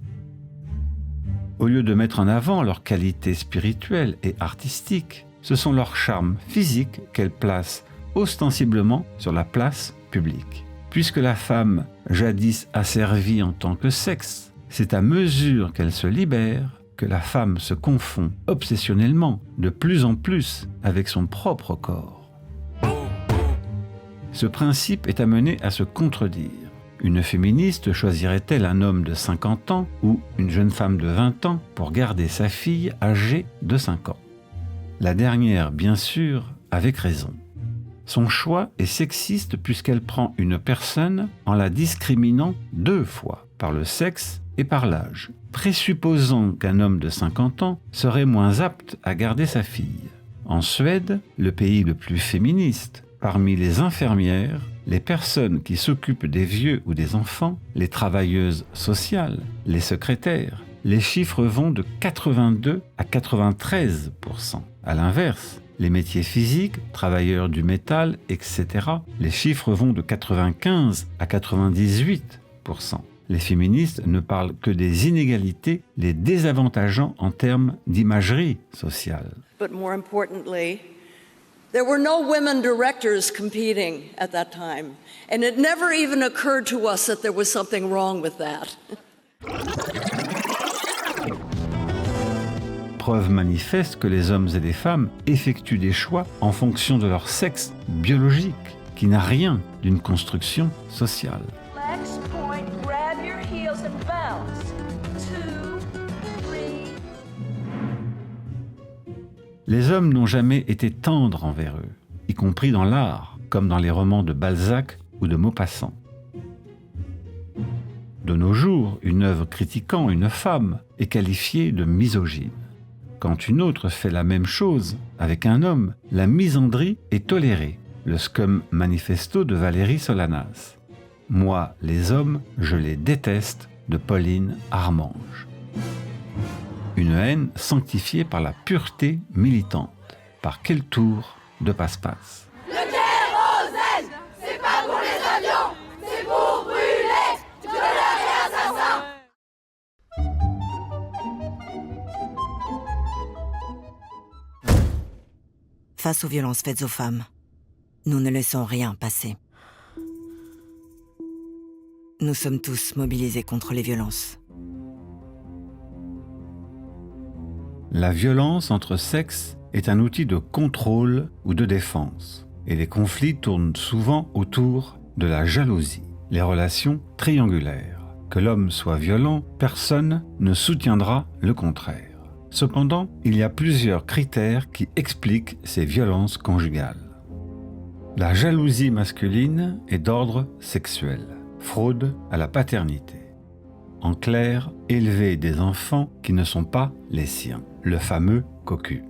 Au lieu de mettre en avant leurs qualités spirituelles et artistiques, ce sont leurs charmes physiques qu'elles placent ostensiblement sur la place publique. Puisque la femme, jadis asservie en tant que sexe, c'est à mesure qu'elle se libère que la femme se confond obsessionnellement de plus en plus avec son propre corps. Ce principe est amené à se contredire. Une féministe choisirait-elle un homme de 50 ans ou une jeune femme de 20 ans pour garder sa fille âgée de 5 ans? La dernière, bien sûr, avec raison. Son choix est sexiste puisqu'elle prend une personne en la discriminant 2 fois, par le sexe et par l'âge, présupposant qu'un homme de 50 ans serait moins apte à garder sa fille. En Suède, le pays le plus féministe, parmi les infirmières, les personnes qui s'occupent des vieux ou des enfants, les travailleuses sociales, les secrétaires, les chiffres vont de 82 à 93%. À l'inverse, les métiers physiques, travailleurs du métal, etc., les chiffres vont de 95 à 98%. Les féministes ne parlent que des inégalités, les désavantageant en termes d'imagerie sociale. But more importantly, there were no women directors competing at that time, and it never even occurred to us that there was something wrong with that. Preuve manifeste que les hommes et les femmes effectuent des choix en fonction de leur sexe biologique, qui n'a rien d'une construction sociale. Flex, point, grab your heels and bounce. 2, 3. Les hommes n'ont jamais été tendres envers eux, y compris dans l'art, comme dans les romans de Balzac ou de Maupassant. De nos jours, une œuvre critiquant une femme est qualifiée de misogyne. Quand une autre fait la même chose avec un homme, la misandrie est tolérée, le Scum Manifesto de Valérie Solanas. Moi, les hommes, je les déteste de Pauline Armange. Une haine sanctifiée par la pureté militante. Par quel tour de passe-passe? Le kérosène, c'est pas pour les avions, c'est pour brûler violeurs et assassins. Face aux violences faites aux femmes, nous ne laissons rien passer. Nous sommes tous mobilisés contre les violences. La violence entre sexes est un outil de contrôle ou de défense, et les conflits tournent souvent autour de la jalousie, les relations triangulaires. Que l'homme soit violent, personne ne soutiendra le contraire. Cependant, il y a plusieurs critères qui expliquent ces violences conjugales. La jalousie masculine est d'ordre sexuel, fraude à la paternité. En clair, élever des enfants qui ne sont pas les siens, le fameux cocu.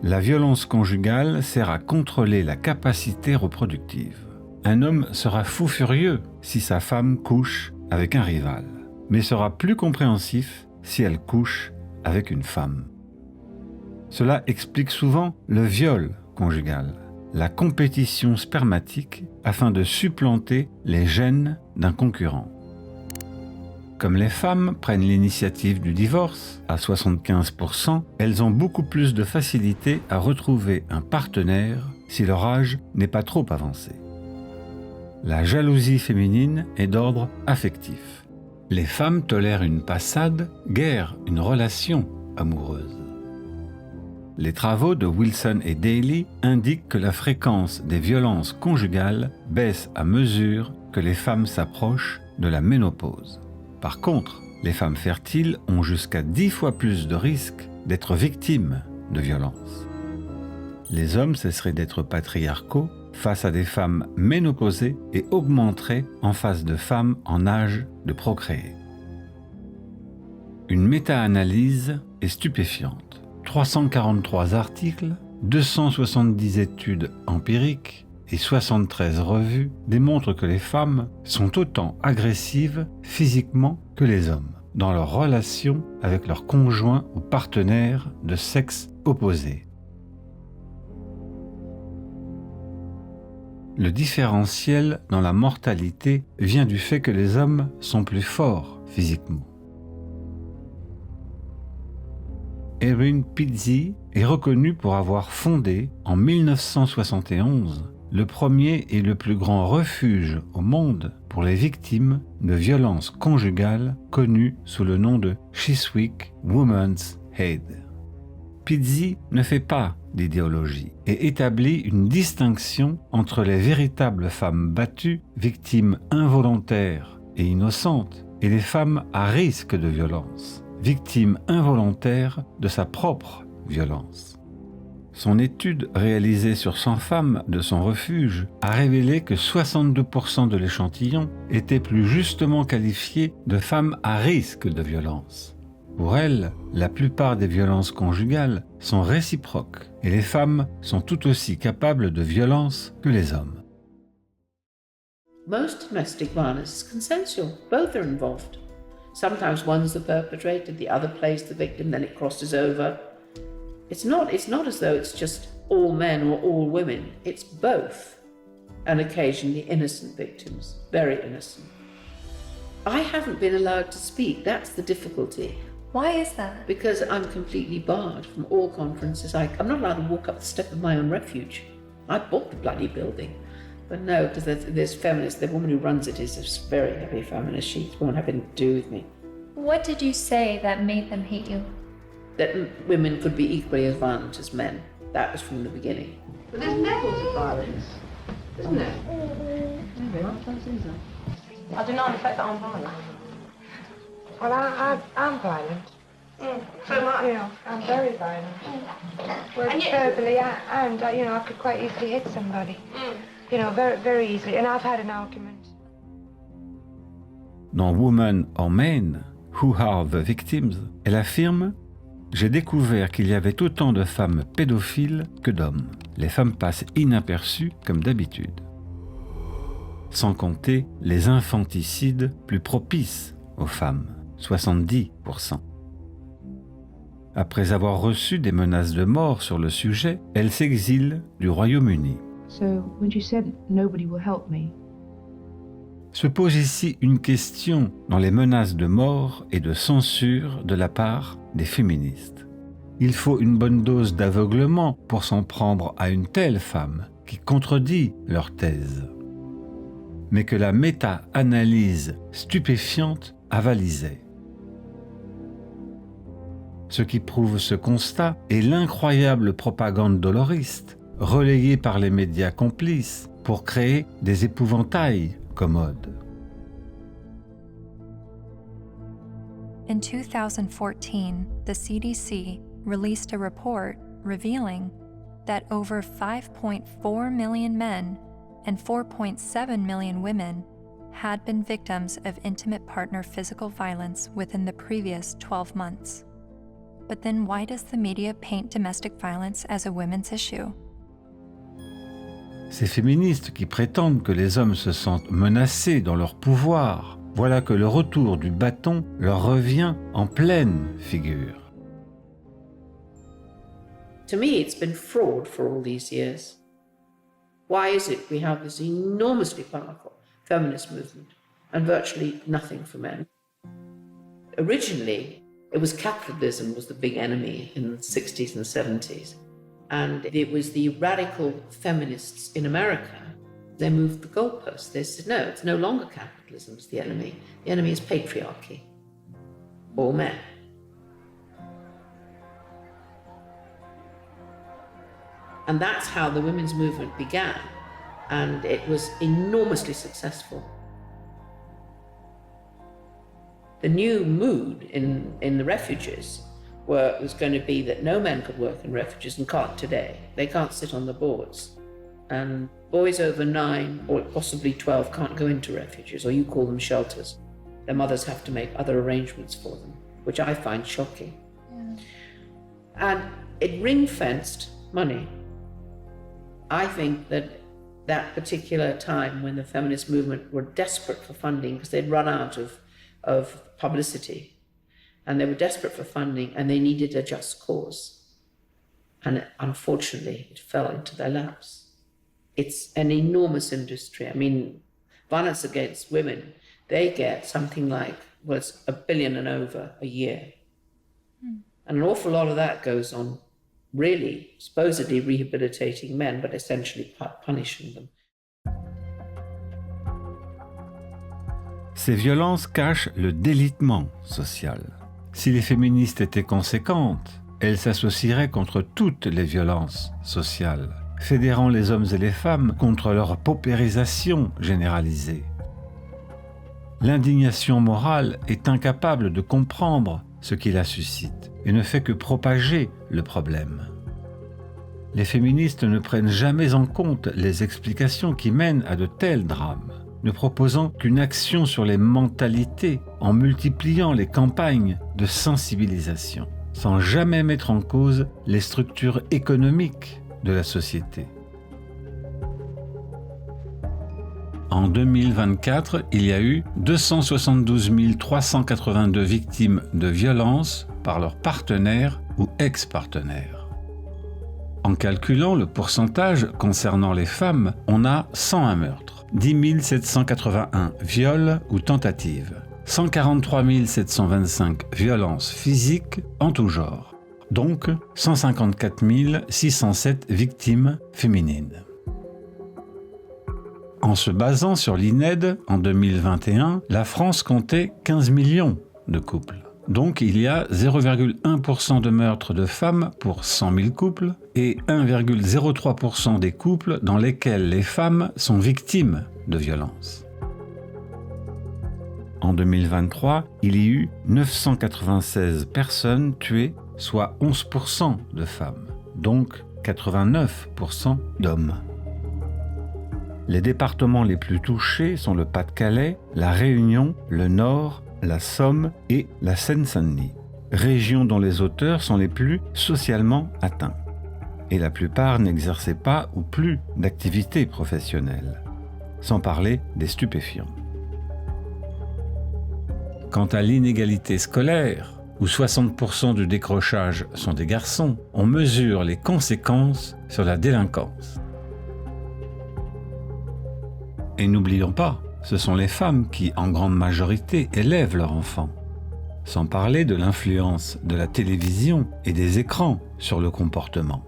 La violence conjugale sert à contrôler la capacité reproductive. Un homme sera fou furieux si sa femme couche avec un rival, mais sera plus compréhensif si elle couche avec une femme. Cela explique souvent le viol conjugal, la compétition spermatique afin de supplanter les gènes d'un concurrent. Comme les femmes prennent l'initiative du divorce, à 75%, elles ont beaucoup plus de facilité à retrouver un partenaire si leur âge n'est pas trop avancé. La jalousie féminine est d'ordre affectif. Les femmes tolèrent une passade, guère une relation amoureuse. Les travaux de Wilson et Daly indiquent que la fréquence des violences conjugales baisse à mesure que les femmes s'approchent de la ménopause. Par contre, les femmes fertiles ont jusqu'à 10 fois plus de risques d'être victimes de violences. Les hommes cesseraient d'être patriarcaux face à des femmes ménopausées et augmenteraient en face de femmes en âge de procréer. une méta-analyse est stupéfiante. 343 articles, 270 études empiriques et 73 revues démontrent que les femmes sont autant agressives physiquement que les hommes dans leurs relations avec leurs conjoints ou partenaires de sexe opposé. Le différentiel dans la mortalité vient du fait que les hommes sont plus forts physiquement. Erin Pizzey est reconnu pour avoir fondé, en 1971, le premier et le plus grand refuge au monde pour les victimes de violences conjugales connu sous le nom de Chiswick Women's Aid. Pizzey ne fait pas d'idéologie et établit une distinction entre les véritables femmes battues, victimes involontaires et innocentes, et les femmes à risque de violence, victimes involontaires de sa propre violence. Son étude réalisée sur 100 femmes de son refuge a révélé que 62% de l'échantillon étaient plus justement qualifiées de femmes à risque de violence. Pour elle, la plupart des violences conjugales sont réciproques et les femmes sont tout aussi capables de violence que les hommes. Most domestic violence is consensual. Both are involved. Sometimes one's the perpetrator, the other plays the victim, then it crosses over. It's not as though it's just all men or all women. It's both, and occasionally innocent victims, very innocent. I haven't been allowed to speak. That's the difficulty. Why is that? Because I'm completely barred from all conferences. I'm not allowed to walk up the step of my own refuge. I bought the bloody building. But no, because there's feminists. The woman who runs it is a very heavy feminist. She won't have anything to do with me. What did you say that made them hate you? That women could be equally as violent as men. That was from the beginning. But there's levels of violence, isn't there? I do not affect that I'm violent. Well, I'm violent. So am I. You know, I'm very violent. Well, verbally, and you know, I could quite easily hit somebody. You know, very, very easily. And I've had an argument. Dans Women or Men, Who Are the Victims, elle affirme « J'ai découvert qu'il y avait autant de femmes pédophiles que d'hommes. Les femmes passent inaperçues comme d'habitude. » Sans compter les infanticides plus propices aux femmes, 70%. Après avoir reçu des menaces de mort sur le sujet, elle s'exile du Royaume-Uni. So, when you said nobody will help me, se pose ici une question dans les menaces de mort et de censure de la part des féministes. Il faut une bonne dose d'aveuglement pour s'en prendre à une telle femme qui contredit leur thèse, mais que la méta-analyse stupéfiante avalisait. Ce qui prouve ce constat est l'incroyable propagande doloriste, relayée par les médias complices pour créer des épouvantails commodes. In 2014, the CDC released a report revealing that over 5.4 million men and 4.7 million women had been victims of intimate partner physical violence within the previous 12 months. But then why does the media paint domestic violence as a women's issue? Ces féministes qui prétendent que les hommes se sentent menacés dans leur pouvoir, voilà que le retour du bâton leur revient en pleine figure. To me, it's been fraud for all these years. Why is it we have this enormously powerful feminist movement and virtually nothing for men? Originally, it was capitalism was the big enemy in the 60s and 70s. And it was the radical feminists in America. They moved the goalposts. They said, no, it's no longer capitalism is the enemy. The enemy is patriarchy. All men. And that's how the women's movement began. And it was enormously successful. The new mood in the refuges was going to be that no men could work in refuges and can't today. They can't sit on the boards. And boys over 9 or possibly 12 can't go into refuges, or you call them shelters. Their mothers have to make other arrangements for them. which I find shocking. And it ring-fenced money. I think that particular time when the feminist movement were desperate for funding because they'd run out of publicity, and they were desperate for funding and they needed a just cause. And unfortunately, it fell into their laps. It's an enormous industry. I mean, violence against women, they get something like, well, it's $1 billion and over a year. And an awful lot of that goes on really supposedly rehabilitating men, but essentially punishing them. Ces violences cachent le délitement social. Si les féministes étaient conséquentes, elles s'associeraient contre toutes les violences sociales, fédérant les hommes et les femmes contre leur paupérisation généralisée. L'indignation morale est incapable de comprendre ce qui la suscite et ne fait que propager le problème. Les féministes ne prennent jamais en compte les explications qui mènent à de tels drames, ne proposant qu'une action sur les mentalités en multipliant les campagnes de sensibilisation, sans jamais mettre en cause les structures économiques de la société. En 2024, il y a eu 272 382 victimes de violences par leurs partenaires ou ex-partenaires. En calculant le pourcentage concernant les femmes, on a 101 meurtres, 10 781 viols ou tentatives, 143 725 violences physiques en tout genre, donc 154 607 victimes féminines. En se basant sur l'INED, en 2021, la France comptait 15 millions de couples. Donc il y a 0,1% de meurtres de femmes pour 100 000 couples et 1,03% des couples dans lesquels les femmes sont victimes de violences. En 2023, il y eut 996 personnes tuées, soit 11% de femmes, donc 89% d'hommes. Les départements les plus touchés sont le Pas-de-Calais, la Réunion, le Nord, la Somme et la Seine-Saint-Denis, régions dont les auteurs sont les plus socialement atteints. Et la plupart n'exerçaient pas ou plus d'activité professionnelle, sans parler des stupéfiants. Quant à l'inégalité scolaire, où 60% du décrochage sont des garçons, on mesure les conséquences sur la délinquance. Et n'oublions pas, ce sont les femmes qui, en grande majorité, élèvent leurs enfants. Sans parler de l'influence de la télévision et des écrans sur le comportement.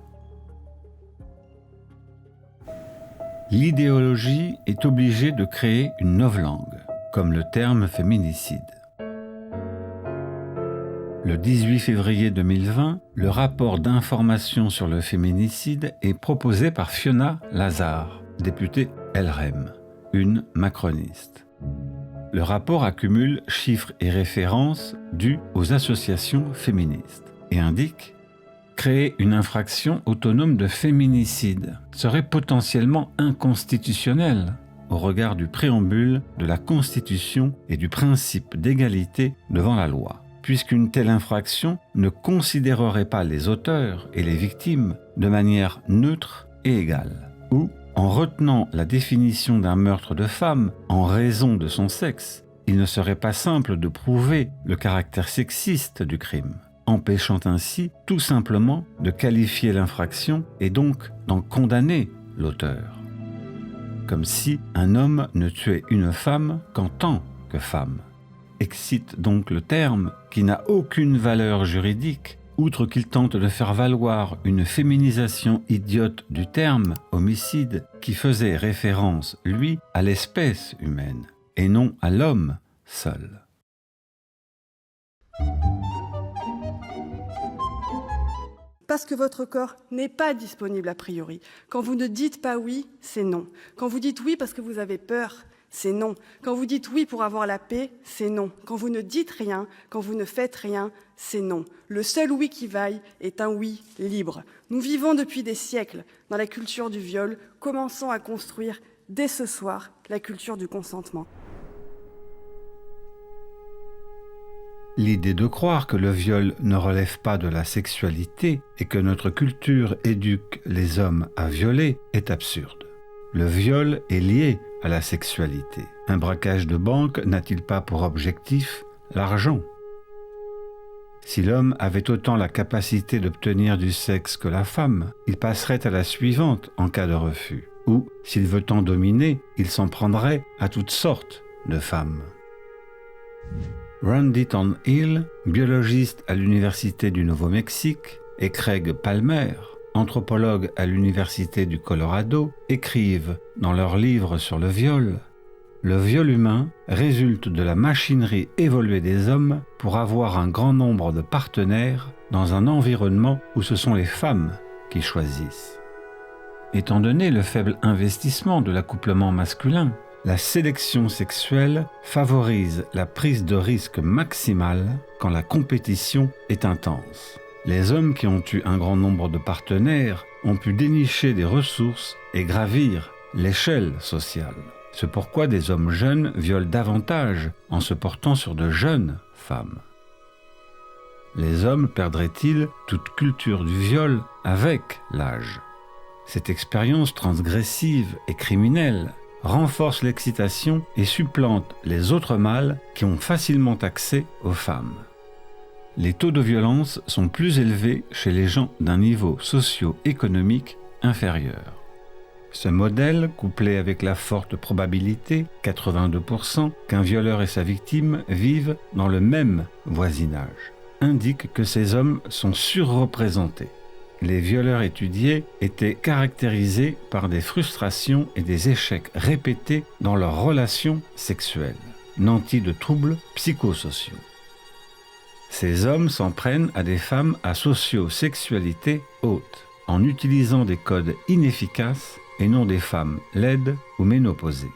L'idéologie est obligée de créer une novlangue, comme le terme féminicide. Le 18 février 2020, le rapport d'information sur le féminicide est proposé par Fiona Lazar, députée LREM. Une macroniste. Le rapport accumule chiffres et références dus aux associations féministes et indique « Créer une infraction autonome de féminicide serait potentiellement inconstitutionnel au regard du préambule de la Constitution et du principe d'égalité devant la loi, puisqu'une telle infraction ne considérerait pas les auteurs et les victimes de manière neutre et égale, ou en retenant la définition d'un meurtre de femme en raison de son sexe, il ne serait pas simple de prouver le caractère sexiste du crime, empêchant ainsi tout simplement de qualifier l'infraction et donc d'en condamner l'auteur. Comme si un homme ne tuait une femme qu'en tant que femme. Excite donc le terme qui n'a aucune valeur juridique, outre qu'il tente de faire valoir une féminisation idiote du terme homicide qui faisait référence, lui, à l'espèce humaine et non à l'homme seul. Parce que votre corps n'est pas disponible a priori. Quand vous ne dites pas oui, c'est non. Quand vous dites oui parce que vous avez peur, c'est non. Quand vous dites oui pour avoir la paix, c'est non. Quand vous ne dites rien, quand vous ne faites rien, c'est non. Le seul oui qui vaille est un oui libre. Nous vivons depuis des siècles dans la culture du viol, commençons à construire dès ce soir la culture du consentement. L'idée de croire que le viol ne relève pas de la sexualité et que notre culture éduque les hommes à violer est absurde. Le viol est lié à la sexualité. Un braquage de banque n'a-t-il pas pour objectif l'argent ? Si l'homme avait autant la capacité d'obtenir du sexe que la femme, il passerait à la suivante en cas de refus. Ou, s'il veut en dominer, il s'en prendrait à toutes sortes de femmes. Randy Thornhill, biologiste à l'Université du Nouveau-Mexique, et Craig Palmer, anthropologue à l'Université du Colorado, écrivent dans leur livre sur le viol « Le viol humain résulte de la machinerie évoluée des hommes pour avoir un grand nombre de partenaires dans un environnement où ce sont les femmes qui choisissent. » Étant donné le faible investissement de l'accouplement masculin, la sélection sexuelle favorise la prise de risque maximale quand la compétition est intense. Les hommes qui ont eu un grand nombre de partenaires ont pu dénicher des ressources et gravir l'échelle sociale. C'est pourquoi des hommes jeunes violent davantage en se portant sur de jeunes femmes. Les hommes perdraient-ils toute culture du viol avec l'âge ? Cette expérience transgressive et criminelle renforce l'excitation et supplante les autres mâles qui ont facilement accès aux femmes. Les taux de violence sont plus élevés chez les gens d'un niveau socio-économique inférieur. Ce modèle, couplé avec la forte probabilité, 82%, qu'un violeur et sa victime vivent dans le même voisinage, indique que ces hommes sont surreprésentés. Les violeurs étudiés étaient caractérisés par des frustrations et des échecs répétés dans leurs relations sexuelles, nantis de troubles psychosociaux. Ces hommes s'en prennent à des femmes à socio-sexualité haute, en utilisant des codes inefficaces et non des femmes laides ou ménopausées.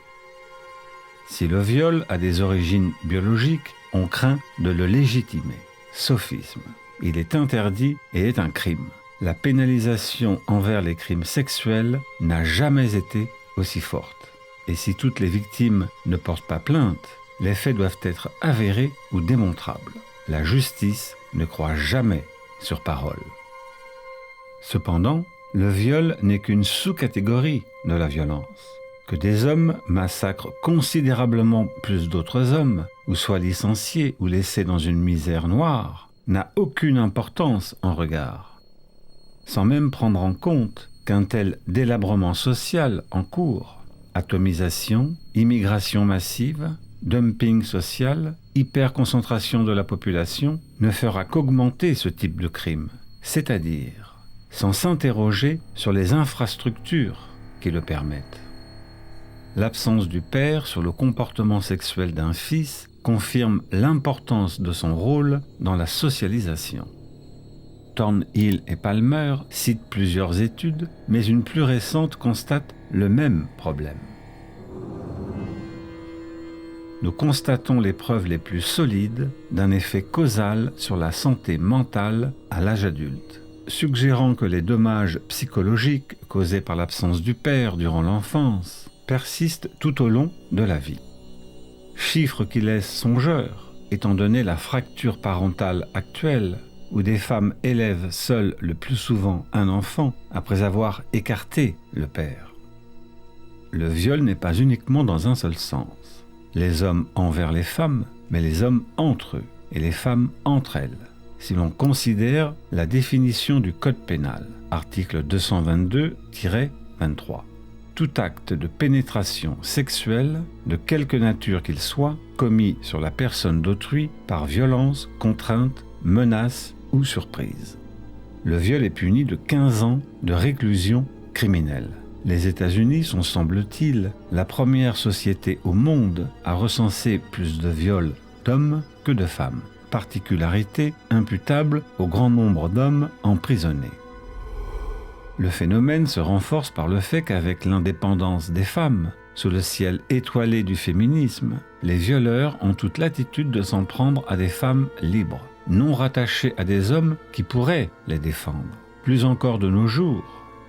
Si le viol a des origines biologiques, on craint de le légitimer. Sophisme. Il est interdit et est un crime. La pénalisation envers les crimes sexuels n'a jamais été aussi forte. Et si toutes les victimes ne portent pas plainte, les faits doivent être avérés ou démontrables. La justice ne croit jamais sur parole. Cependant, le viol n'est qu'une sous-catégorie de la violence. Que des hommes massacrent considérablement plus d'autres hommes, ou soient licenciés ou laissés dans une misère noire, n'a aucune importance en regard. Sans même prendre en compte qu'un tel délabrement social en cours, atomisation, immigration massive, dumping social, hyperconcentration de la population, ne fera qu'augmenter ce type de crime, c'est-à-dire sans s'interroger sur les infrastructures qui le permettent. L'absence du père sur le comportement sexuel d'un fils confirme l'importance de son rôle dans la socialisation. Thornhill et Palmer citent plusieurs études, mais une plus récente constate le même problème. Nous constatons les preuves les plus solides d'un effet causal sur la santé mentale à l'âge adulte, suggérant que les dommages psychologiques causés par l'absence du père durant l'enfance persistent tout au long de la vie. Chiffre qui laisse songeur, étant donné la fracture parentale actuelle, où des femmes élèvent seules le plus souvent un enfant après avoir écarté le père. Le viol n'est pas uniquement dans un seul sens. Les hommes envers les femmes, mais les hommes entre eux et les femmes entre elles, si l'on considère la définition du Code pénal, article 222-23. Tout acte de pénétration sexuelle, de quelque nature qu'il soit, commis sur la personne d'autrui par violence, contrainte, menace ou surprise. Le viol est puni de 15 ans de réclusion criminelle. Les États-Unis sont, semble-t-il, la première société au monde à recenser plus de viols d'hommes que de femmes, particularité imputable au grand nombre d'hommes emprisonnés. Le phénomène se renforce par le fait qu'avec l'indépendance des femmes, sous le ciel étoilé du féminisme, les violeurs ont toute latitude de s'en prendre à des femmes libres, non rattachées à des hommes qui pourraient les défendre. Plus encore de nos jours,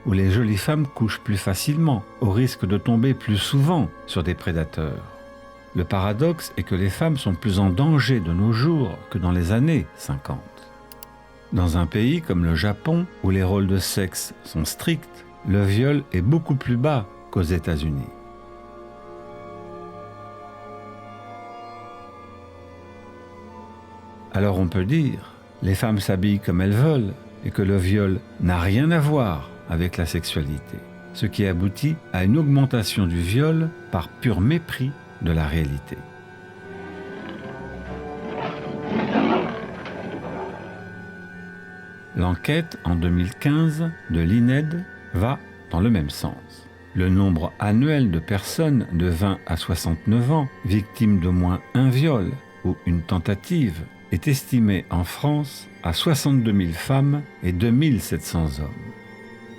où les jolies femmes couchent plus facilement, au risque de tomber plus souvent sur des prédateurs. Le paradoxe est que les femmes sont plus en danger de nos jours que dans les années 50. Dans un pays comme le Japon, où les rôles de sexe sont stricts, le viol est beaucoup plus bas qu'aux États-Unis. Alors on peut dire, les femmes s'habillent comme elles veulent et que le viol n'a rien à voir avec la sexualité, ce qui aboutit à une augmentation du viol par pur mépris de la réalité. L'enquête en 2015 de l'INED va dans le même sens. Le nombre annuel de personnes de 20 à 69 ans victimes d'au moins un viol ou une tentative est estimé en France à 62 000 femmes et 2 700 hommes.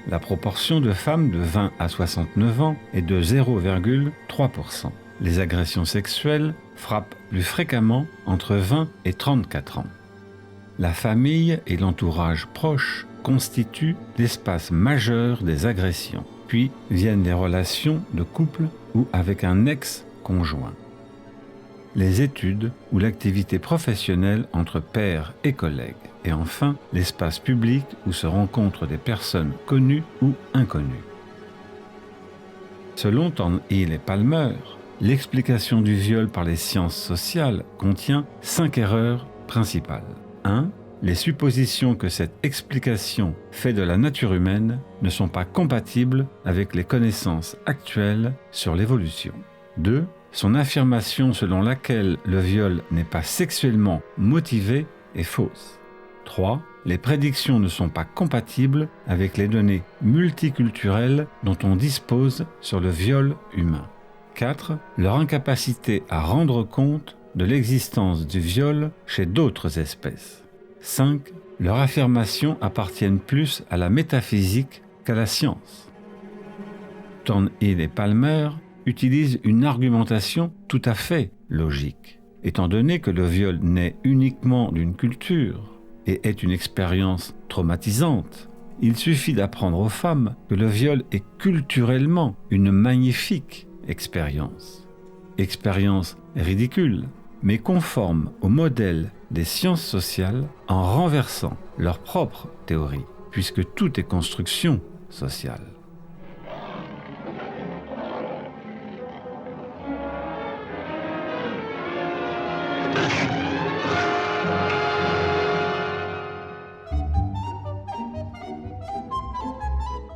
La proportion de femmes de 20 à 69 ans est de 0,3%. Les agressions sexuelles frappent plus fréquemment entre 20 et 34 ans. La famille et l'entourage proche constituent l'espace majeur des agressions, puis viennent les relations de couple ou avec un ex-conjoint. Les études ou l'activité professionnelle entre pairs et collègues, et enfin l'espace public où se rencontrent des personnes connues ou inconnues. Selon Thornhill et Palmer, l'explication du viol par les sciences sociales contient 5 erreurs principales. 1. Les suppositions que cette explication fait de la nature humaine ne sont pas compatibles avec les connaissances actuelles sur l'évolution. 2. Son affirmation selon laquelle le viol n'est pas sexuellement motivé est fausse. 3. Les prédictions ne sont pas compatibles avec les données multiculturelles dont on dispose sur le viol humain. 4. Leur incapacité à rendre compte de l'existence du viol chez d'autres espèces. 5. Leurs affirmations appartiennent plus à la métaphysique qu'à la science. Thornhill et Palmer utilisent une argumentation tout à fait logique. Étant donné que le viol naît uniquement d'une culture et est une expérience traumatisante, il suffit d'apprendre aux femmes que le viol est culturellement une magnifique expérience. Expérience ridicule, mais conforme au modèle des sciences sociales en renversant leur propre théorie, puisque tout est construction sociale.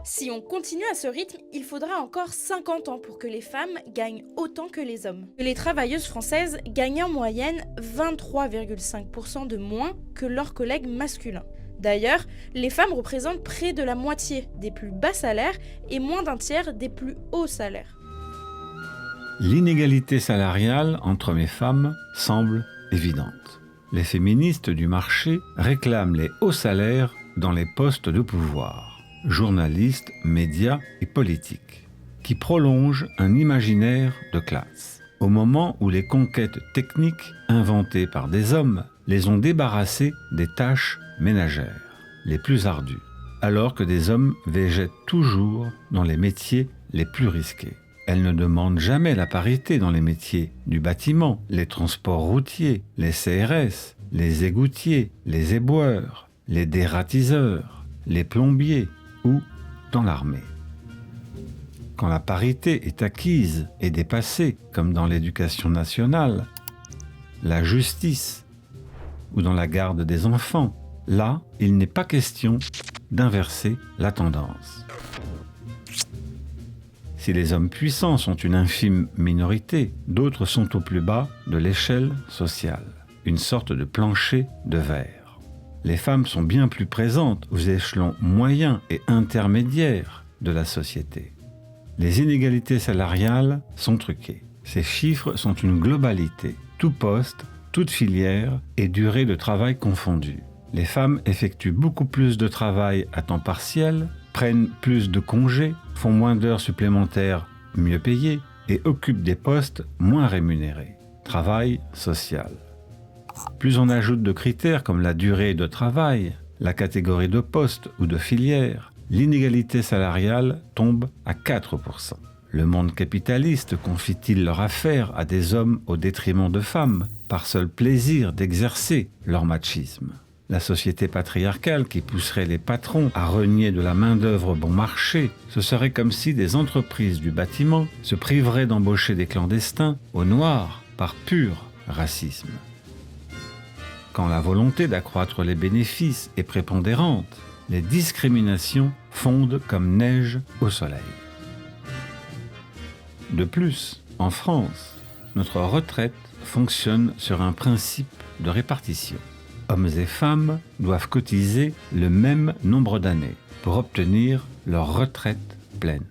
Si on continue à ce rythme, il faudra encore 50 ans pour que les femmes gagnent autant que les hommes. Les travailleuses françaises gagnent en moyenne 23,5% de moins que leurs collègues masculins. D'ailleurs, les femmes représentent près de la moitié des plus bas salaires et moins d'un tiers des plus hauts salaires. L'inégalité salariale entre hommes et femmes semble évidente. Les féministes du marché réclament les hauts salaires dans les postes de pouvoir. Journalistes, médias et politiques, qui prolongent un imaginaire de classe, au moment où les conquêtes techniques inventées par des hommes les ont débarrassés des tâches ménagères, les plus ardues, alors que des hommes végètent toujours dans les métiers les plus risqués. Elles ne demandent jamais la parité dans les métiers du bâtiment, les transports routiers, les CRS, les égoutiers, les éboueurs, les dératiseurs, les plombiers, ou dans l'armée. Quand la parité est acquise et dépassée, comme dans l'éducation nationale, la justice ou dans la garde des enfants, là, il n'est pas question d'inverser la tendance. Si les hommes puissants sont une infime minorité, d'autres sont au plus bas de l'échelle sociale, une sorte de plancher de verre. Les femmes sont bien plus présentes aux échelons moyens et intermédiaires de la société. Les inégalités salariales sont truquées. Ces chiffres sont une globalité, tout poste, toute filière et durée de travail confondue. Les femmes effectuent beaucoup plus de travail à temps partiel, prennent plus de congés, font moins d'heures supplémentaires mieux payées et occupent des postes moins rémunérés. Travail social. Plus on ajoute de critères comme la durée de travail, la catégorie de poste ou de filière, l'inégalité salariale tombe à 4%. Le monde capitaliste confie-t-il leur affaire à des hommes au détriment de femmes, par seul plaisir d'exercer leur machisme? La société patriarcale qui pousserait les patrons à renier de la main-d'œuvre bon marché, ce serait comme si des entreprises du bâtiment se priveraient d'embaucher des clandestins au noir par pur racisme. Quand la volonté d'accroître les bénéfices est prépondérante, les discriminations fondent comme neige au soleil. De plus, en France, notre retraite fonctionne sur un principe de répartition. Hommes et femmes doivent cotiser le même nombre d'années pour obtenir leur retraite pleine.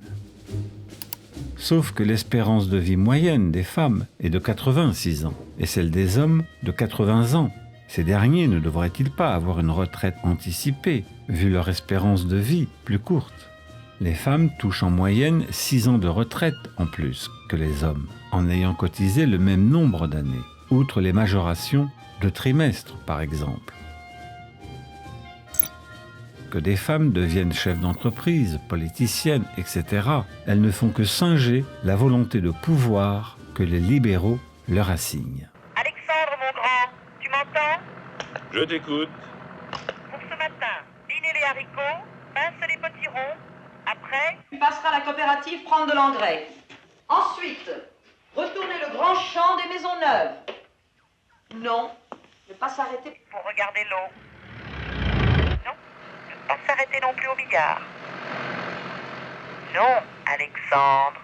Sauf que l'espérance de vie moyenne des femmes est de 86 ans et celle des hommes de 80 ans. Ces derniers ne devraient-ils pas avoir une retraite anticipée, vu leur espérance de vie plus courte? Les femmes touchent en moyenne 6 ans de retraite en plus que les hommes, en ayant cotisé le même nombre d'années, outre les majorations de trimestres par exemple. Que des femmes deviennent chefs d'entreprise, politiciennes, etc., elles ne font que singer la volonté de pouvoir que les libéraux leur assignent. Alexandre, mon grand, tu m'entends? Je t'écoute. Pour ce matin, dîner les haricots, pince les potirons. Après, tu passeras à la coopérative prendre de l'engrais. Ensuite, retourner le grand champ des maisons neuves. Non, ne pas s'arrêter pour regarder l'eau. Non, ne pas s'arrêter non plus au billard. Non, Alexandre.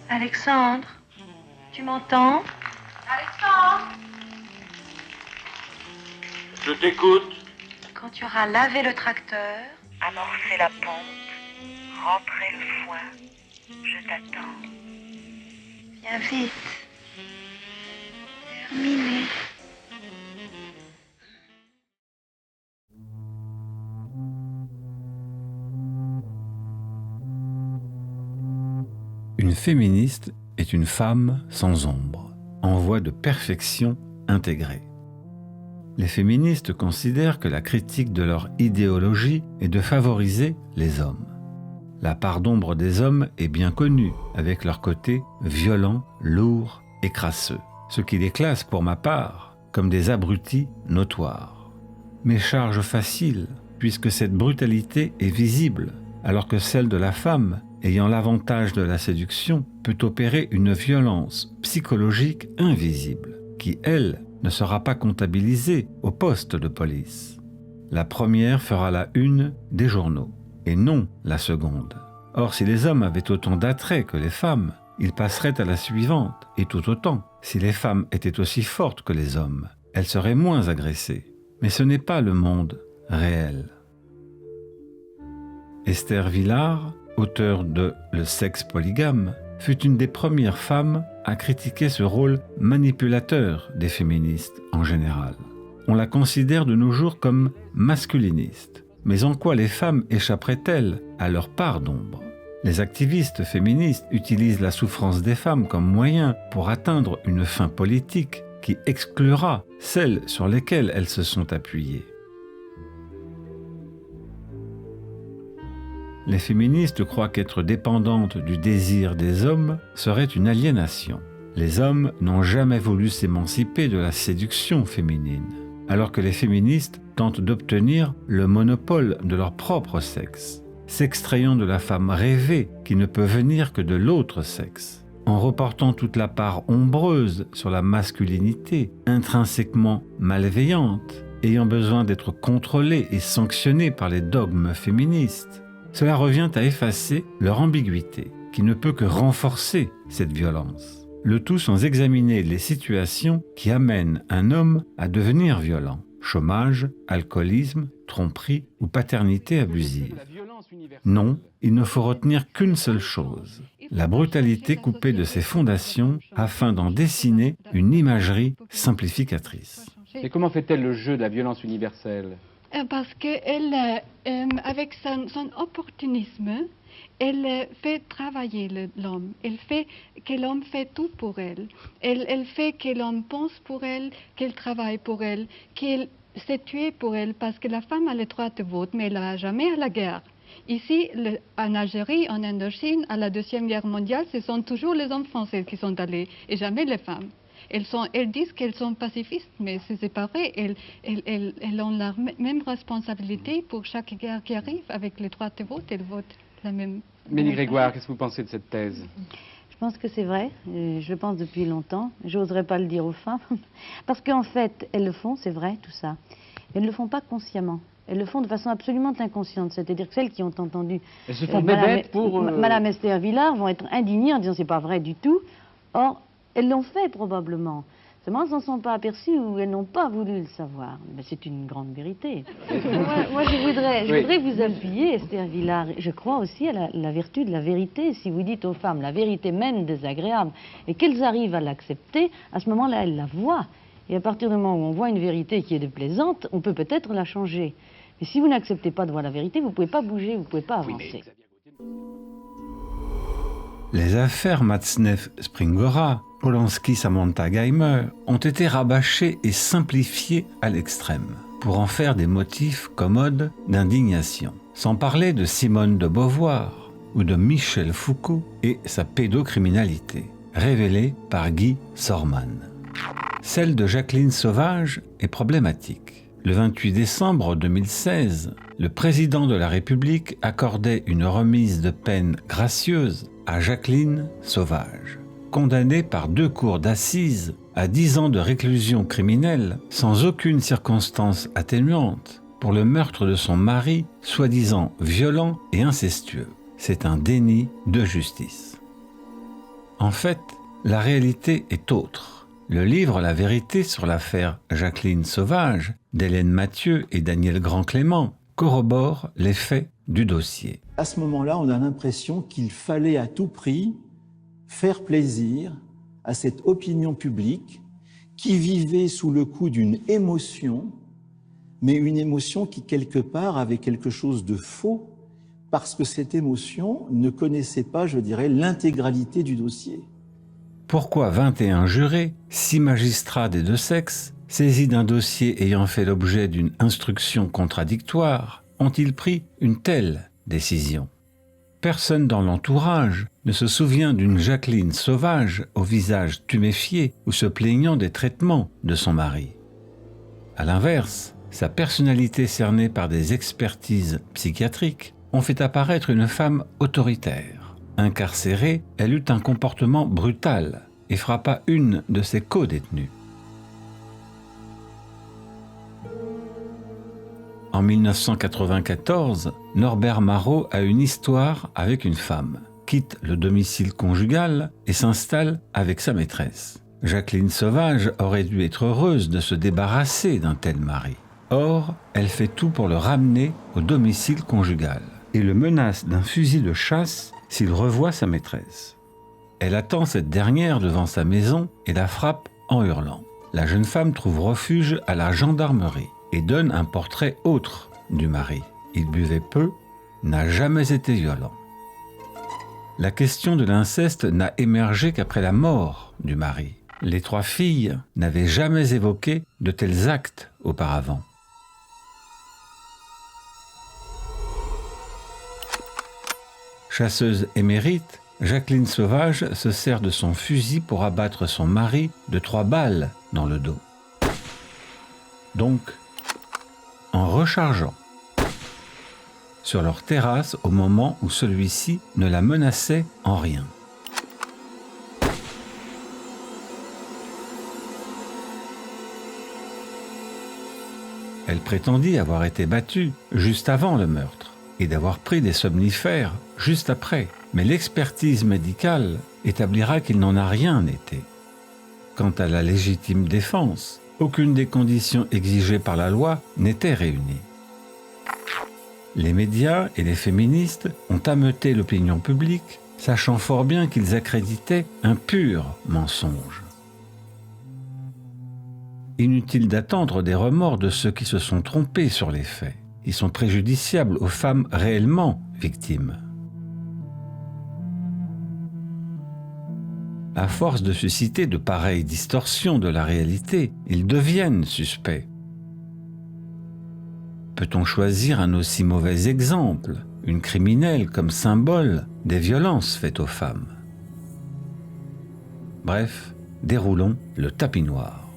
Alexandre, tu m'entends? Alexandre! Je t'écoute. Quand tu auras lavé le tracteur, amorcé la pompe, rentré le foin, je t'attends. Viens vite. Terminé. Une féministe est une femme sans ombre, en voie de perfection intégrée. Les féministes considèrent que la critique de leur idéologie est de favoriser les hommes. La part d'ombre des hommes est bien connue, avec leur côté violent, lourd et crasseux, ce qui les classe pour ma part comme des abrutis notoires. Mais charge facile, puisque cette brutalité est visible, alors que celle de la femme, ayant l'avantage de la séduction, peut opérer une violence psychologique invisible, qui, elle, ne sera pas comptabilisée au poste de police. La première fera la une des journaux, et non la seconde. Or, si les hommes avaient autant d'attrait que les femmes, ils passeraient à la suivante, et tout autant. Si les femmes étaient aussi fortes que les hommes, elles seraient moins agressées. Mais ce n'est pas le monde réel. Esther Vilar, auteure de Le sexe polygame, fut une des premières femmes à critiquer ce rôle manipulateur des féministes en général. On la considère de nos jours comme masculiniste. Mais en quoi les femmes échapperaient-elles à leur part d'ombre? Les activistes féministes utilisent la souffrance des femmes comme moyen pour atteindre une fin politique qui exclura celles sur lesquelles elles se sont appuyées. Les féministes croient qu'être dépendantes du désir des hommes serait une aliénation. Les hommes n'ont jamais voulu s'émanciper de la séduction féminine, alors que les féministes tentent d'obtenir le monopole de leur propre sexe, s'extrayant de la femme rêvée qui ne peut venir que de l'autre sexe, en reportant toute la part ombreuse sur la masculinité, intrinsèquement malveillante, ayant besoin d'être contrôlée et sanctionnée par les dogmes féministes. Cela revient à effacer leur ambiguïté, qui ne peut que renforcer cette violence. Le tout sans examiner les situations qui amènent un homme à devenir violent. Chômage, alcoolisme, tromperie ou paternité abusive. Non, il ne faut retenir qu'une seule chose, la brutalité coupée de ses fondations afin d'en dessiner une imagerie simplificatrice. Et comment fait-elle le jeu de la violence universelle? Parce qu'elle, avec son opportunisme, elle fait travailler l'homme. Elle fait que l'homme fait tout pour elle. Elle fait que l'homme pense pour elle, qu'elle travaille pour elle, qu'elle s'est tué pour elle parce que la femme a le droit de vote, mais elle n'a jamais à la guerre. Ici, en Algérie, en Indochine, à la Deuxième Guerre mondiale, ce sont toujours les hommes français qui sont allés et jamais les femmes. Elles disent qu'elles sont pacifistes, mais c'est pas vrai. Elles ont la même responsabilité pour chaque guerre qui arrive. Avec les droits de vote, elles votent la même. Mélie Grégoire, qu'est-ce que vous pensez de cette thèse? Je pense que c'est vrai. Je le pense depuis longtemps. J'oserais pas le dire aux femmes. Parce qu'en fait, elles le font, c'est vrai, tout ça. Elles ne le font pas consciemment. Elles le font de façon absolument inconsciente. C'est-à-dire que celles qui ont entendu elles se font bébêtes pour... Madame Esther Villard vont être indignées en disant c'est pas vrai du tout. Or, elles l'ont fait probablement. Seulement, elles n'en sont pas aperçues ou elles n'ont pas voulu le savoir. Mais c'est une grande vérité. moi, je voudrais vous appuyer, Esther Villard. Je crois aussi à la vertu de la vérité. Si vous dites aux femmes, la vérité même désagréable, et qu'elles arrivent à l'accepter, à ce moment-là, elles la voient. Et à partir du moment où on voit une vérité qui est déplaisante, on peut peut-être la changer. Mais si vous n'acceptez pas de voir la vérité, vous ne pouvez pas bouger, vous ne pouvez pas avancer. Les affaires Matzneff-Springora, Polanski-Samantha-Geimer ont été rabâchées et simplifiées à l'extrême pour en faire des motifs commodes d'indignation. Sans parler de Simone de Beauvoir ou de Michel Foucault et sa pédocriminalité, révélée par Guy Sorman. Celle de Jacqueline Sauvage est problématique. Le 28 décembre 2016, le président de la République accordait une remise de peine gracieuse à Jacqueline Sauvage, condamnée par 2 cours d'assises à 10 ans de réclusion criminelle sans aucune circonstance atténuante pour le meurtre de son mari, soi-disant violent et incestueux. C'est un déni de justice. En fait, la réalité est autre. Le livre La vérité sur l'affaire Jacqueline Sauvage d'Hélène Mathieu et Daniel Grand-Clément corrobore les faits du dossier. À ce moment-là, on a l'impression qu'il fallait à tout prix faire plaisir à cette opinion publique qui vivait sous le coup d'une émotion, mais une émotion qui, quelque part, avait quelque chose de faux, parce que cette émotion ne connaissait pas, je dirais, l'intégralité du dossier. Pourquoi 21 jurés, 6 magistrats des 2 sexes, saisis d'un dossier ayant fait l'objet d'une instruction contradictoire, ont-ils pris une telle décision? Personne dans l'entourage ne se souvient d'une Jacqueline Sauvage au visage tuméfié ou se plaignant des traitements de son mari. À l'inverse, sa personnalité cernée par des expertises psychiatriques ont fait apparaître une femme autoritaire. Incarcérée, elle eut un comportement brutal et frappa une de ses co-détenues. En 1994, Norbert Marot a une histoire avec une femme, quitte le domicile conjugal et s'installe avec sa maîtresse. Jacqueline Sauvage aurait dû être heureuse de se débarrasser d'un tel mari. Or, elle fait tout pour le ramener au domicile conjugal et le menace d'un fusil de chasse s'il revoit sa maîtresse. Elle attend cette dernière devant sa maison et la frappe en hurlant. La jeune femme trouve refuge à la gendarmerie et donne un portrait autre du mari. Il buvait peu, n'a jamais été violent. La question de l'inceste n'a émergé qu'après la mort du mari. Les 3 filles n'avaient jamais évoqué de tels actes auparavant. Chasseuse émérite, Jacqueline Sauvage se sert de son fusil pour abattre son mari de 3 balles dans le dos. Donc, en rechargeant sur leur terrasse au moment où celui-ci ne la menaçait en rien. Elle prétendit avoir été battue juste avant le meurtre et d'avoir pris des somnifères juste après. Mais l'expertise médicale établira qu'il n'en a rien été. Quant à la légitime défense, aucune des conditions exigées par la loi n'était réunie. Les médias et les féministes ont ameuté l'opinion publique, sachant fort bien qu'ils accréditaient un pur mensonge. Inutile d'attendre des remords de ceux qui se sont trompés sur les faits. Ils sont préjudiciables aux femmes réellement victimes. À force de susciter de pareilles distorsions de la réalité, ils deviennent suspects. peut-on choisir un aussi mauvais exemple, une criminelle comme symbole des violences faites aux femmes? Bref, déroulons le tapis noir.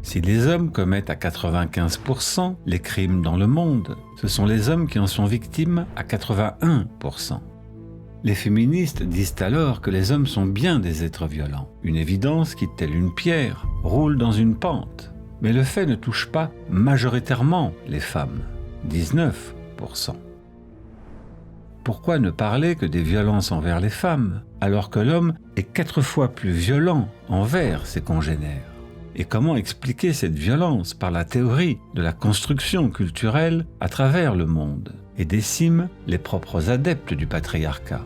Si les hommes commettent à 95% les crimes dans le monde, ce sont les hommes qui en sont victimes à 81%. Les féministes disent alors que les hommes sont bien des êtres violents, une évidence qui, telle une pierre, roule dans une pente. Mais le fait ne touche pas majoritairement les femmes, 19%. Pourquoi ne parler que des violences envers les femmes, alors que l'homme est 4 fois plus violent envers ses congénères? Et comment expliquer cette violence par la théorie de la construction culturelle à travers le monde et décime les propres adeptes du patriarcat?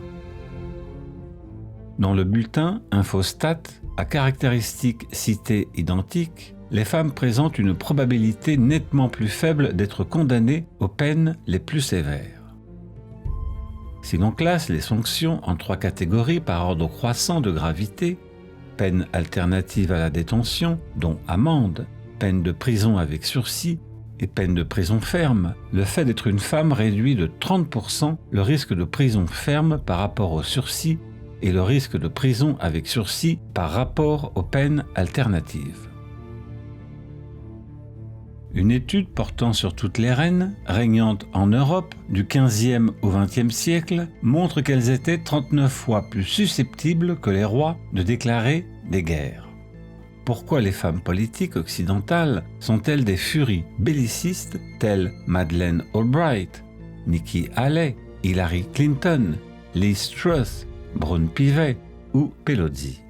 Dans le bulletin Infostat, à caractéristiques citées identiques, les femmes présentent une probabilité nettement plus faible d'être condamnées aux peines les plus sévères. Si l'on classe les sanctions en 3 catégories par ordre croissant de gravité, peine alternative à la détention, dont amende, peine de prison avec sursis et peine de prison ferme, le fait d'être une femme réduit de 30% le risque de prison ferme par rapport au sursis et le risque de prison avec sursis par rapport aux peines alternatives. Une étude portant sur toutes les reines régnantes en Europe du XVe au XXe siècle montre qu'elles étaient 39 fois plus susceptibles que les rois de déclarer des guerres. Pourquoi les femmes politiques occidentales sont-elles des furies bellicistes telles Madeleine Albright, Nikki Haley, Hillary Clinton, Liz Truss, Brune Pivet ou Pelosi?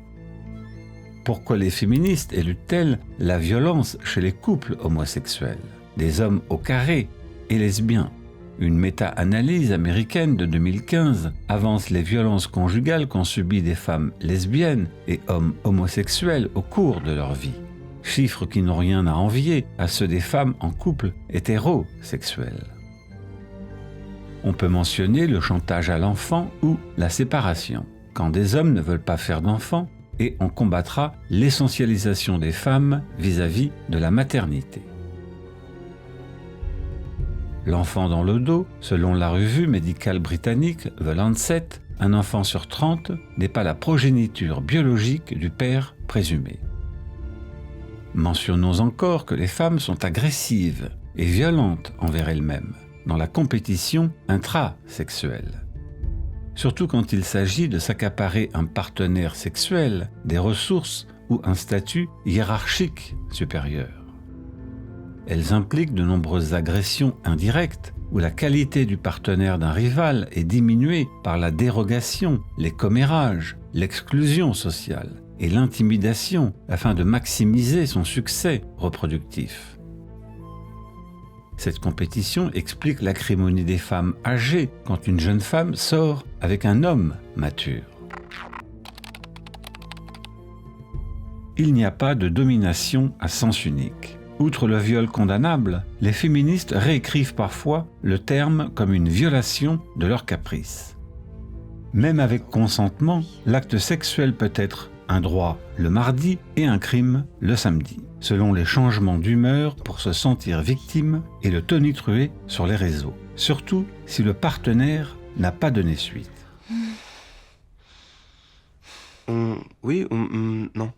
Pourquoi les féministes élutent-elles la violence chez les couples homosexuels, des hommes au carré et lesbiens? Une méta-analyse américaine de 2015 avance les violences conjugales qu'ont subies des femmes lesbiennes et hommes homosexuels au cours de leur vie. Chiffres qui n'ont rien à envier à ceux des femmes en couple hétérosexuel. On peut mentionner le chantage à l'enfant ou la séparation, quand des hommes ne veulent pas faire d'enfants, et on combattra l'essentialisation des femmes vis-à-vis de la maternité. L'enfant dans le dos, selon la revue médicale britannique The Lancet, un enfant sur 30 n'est pas la progéniture biologique du père présumé. Mentionnons encore que les femmes sont agressives et violentes envers elles-mêmes dans la compétition intrasexuelle. Surtout quand il s'agit de s'accaparer un partenaire sexuel, des ressources ou un statut hiérarchique supérieur. Elles impliquent de nombreuses agressions indirectes où la qualité du partenaire d'un rival est diminuée par la dérogation, les commérages, l'exclusion sociale et l'intimidation afin de maximiser son succès reproductif. Cette compétition explique l'acrimonie des femmes âgées quand une jeune femme sort avec un homme mature. Il n'y a pas de domination à sens unique. Outre le viol condamnable, les féministes réécrivent parfois le terme comme une violation de leur caprice. Même avec consentement, l'acte sexuel peut être un droit le mardi et un crime le samedi, selon les changements d'humeur pour se sentir victime et le tonitruer sur les réseaux, surtout si le partenaire n'a pas donné suite. Oui ou non.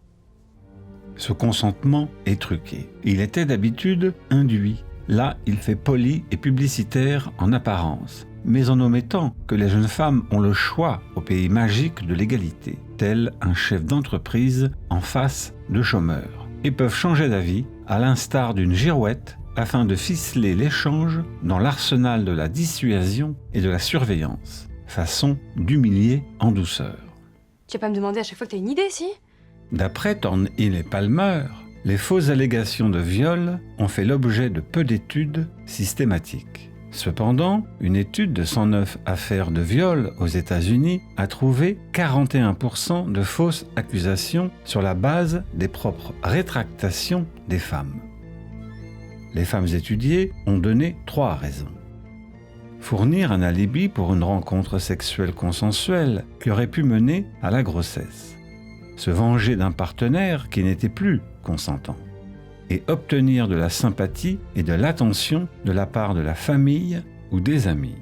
Ce consentement est truqué. Il était d'habitude induit. Là, il fait poli et publicitaire en apparence, mais en omettant que les jeunes femmes ont le choix au pays magique de l'égalité, tel un chef d'entreprise en face de chômeurs, et peuvent changer d'avis à l'instar d'une girouette afin de ficeler l'échange dans l'arsenal de la dissuasion et de la surveillance, façon d'humilier en douceur. Tu vas pas me demander à chaque fois que t'as une idée, si? D'après Thornhill et Palmer, les fausses allégations de viol ont fait l'objet de peu d'études systématiques. Cependant, une étude de 109 affaires de viol aux États-Unis a trouvé 41% de fausses accusations sur la base des propres rétractations des femmes. Les femmes étudiées ont donné 3 raisons. Fournir un alibi pour une rencontre sexuelle consensuelle qui aurait pu mener à la grossesse. Se venger d'un partenaire qui n'était plus consentant. et obtenir de la sympathie et de l'attention de la part de la famille ou des amis.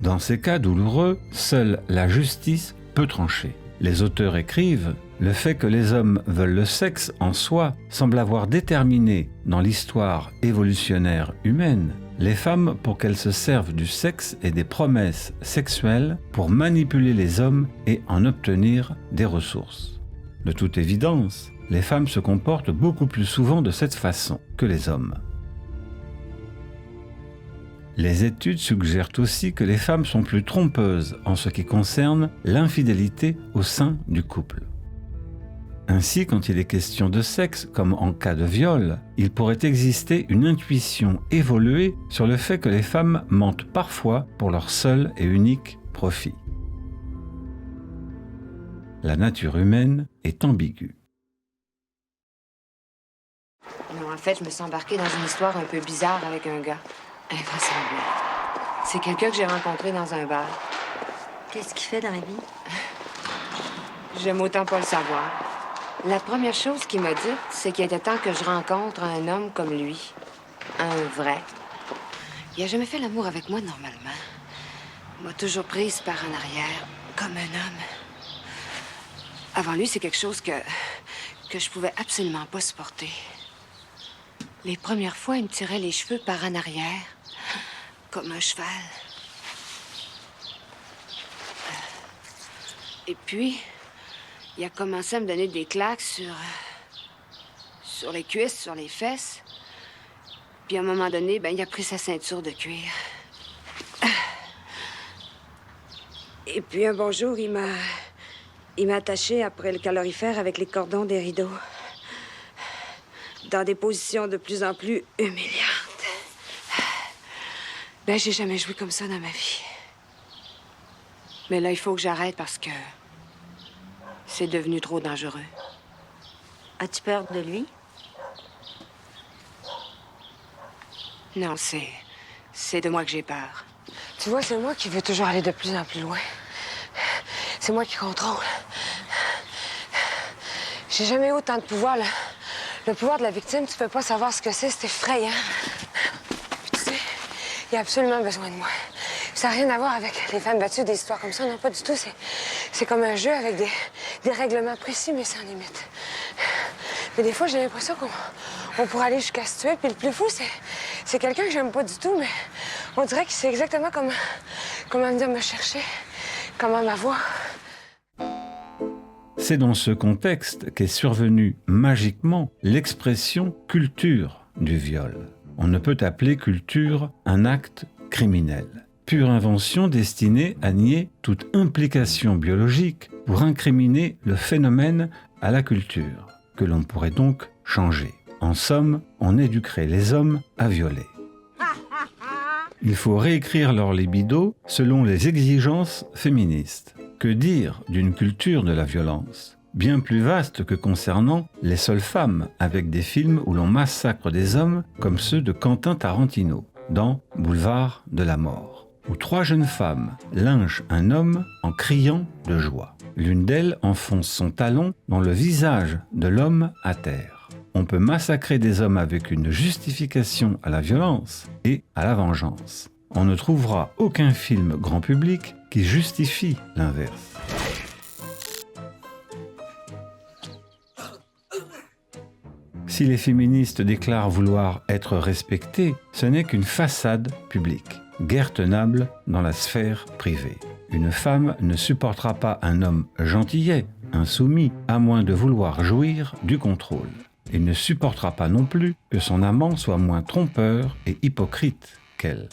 Dans ces cas douloureux, seule la justice peut trancher. Les auteurs écrivent « Le fait que les hommes veulent le sexe en soi semble avoir déterminé, dans l'histoire évolutionnaire humaine, les femmes pour qu'elles se servent du sexe et des promesses sexuelles pour manipuler les hommes et en obtenir des ressources. De toute évidence, les femmes se comportent beaucoup plus souvent de cette façon que les hommes. Les études suggèrent aussi que les femmes sont plus trompeuses en ce qui concerne l'infidélité au sein du couple. Ainsi, quand il est question de sexe, comme en cas de viol, il pourrait exister une intuition évoluée sur le fait que les femmes mentent parfois pour leur seul et unique profit. La nature humaine est ambiguë. Non, en fait, je me suis embarquée dans une histoire un peu bizarre avec un gars. Invraisemblable. C'est quelqu'un que j'ai rencontré dans un bar. Qu'est-ce qu'il fait dans la vie? J'aime autant pas le savoir. La première chose qu'il m'a dit, c'est qu'il était temps que je rencontre un homme comme lui. Un vrai. Il a jamais fait l'amour avec moi normalement. Il m'a toujours prise par en arrière, comme un homme. Avant lui, c'est quelque chose que je pouvais absolument pas supporter. Les premières fois, il me tirait les cheveux par en arrière, comme un cheval. Et puis, il a commencé à me donner des claques sur les cuisses, sur les fesses. Puis à un moment donné, il a pris sa ceinture de cuir. Et puis un bon jour, il m'a attachée après le calorifère avec les cordons des rideaux. Dans des positions de plus en plus humiliantes. J'ai jamais joué comme ça dans ma vie. Mais là, il faut que j'arrête parce que c'est devenu trop dangereux. As-tu peur de lui? Non, c'est de moi que j'ai peur. Tu vois, c'est moi qui veux toujours aller de plus en plus loin. C'est moi qui contrôle. J'ai jamais eu autant de pouvoir, là. Le pouvoir de la victime, tu peux pas savoir ce que c'est effrayant. Puis tu sais, il a absolument besoin de moi. Ça n'a rien à voir avec les femmes battues, des histoires comme ça, non, pas du tout. C'est comme un jeu avec des règlements précis, mais sans limite. Mais des fois, j'ai l'impression qu'on pourrait aller jusqu'à se tuer. Puis le plus fou, c'est quelqu'un que j'aime pas du tout, mais on dirait qu'il sait exactement comment venir me chercher, comment m'avoir. C'est dans ce contexte qu'est survenue magiquement l'expression « culture » du viol. On ne peut appeler culture un acte criminel. Pure invention destinée à nier toute implication biologique pour incriminer le phénomène à la culture, que l'on pourrait donc changer. En somme, on éduquerait les hommes à violer. Il faut réécrire leur libido selon les exigences féministes. Que dire d'une culture de la violence, bien plus vaste que concernant les seules femmes, avec des films où l'on massacre des hommes comme ceux de Quentin Tarantino, dans Boulevard de la mort, où 3 jeunes femmes lynchent un homme en criant de joie. L'une d'elles enfonce son talon dans le visage de l'homme à terre. On peut massacrer des hommes avec une justification à la violence et à la vengeance. On ne trouvera aucun film grand public qui justifie l'inverse. Si les féministes déclarent vouloir être respectées, ce n'est qu'une façade publique, guère tenable dans la sphère privée. Une femme ne supportera pas un homme gentillet, insoumis, à moins de vouloir jouir du contrôle. Il ne supportera pas non plus que son amant soit moins trompeur et hypocrite qu'elle.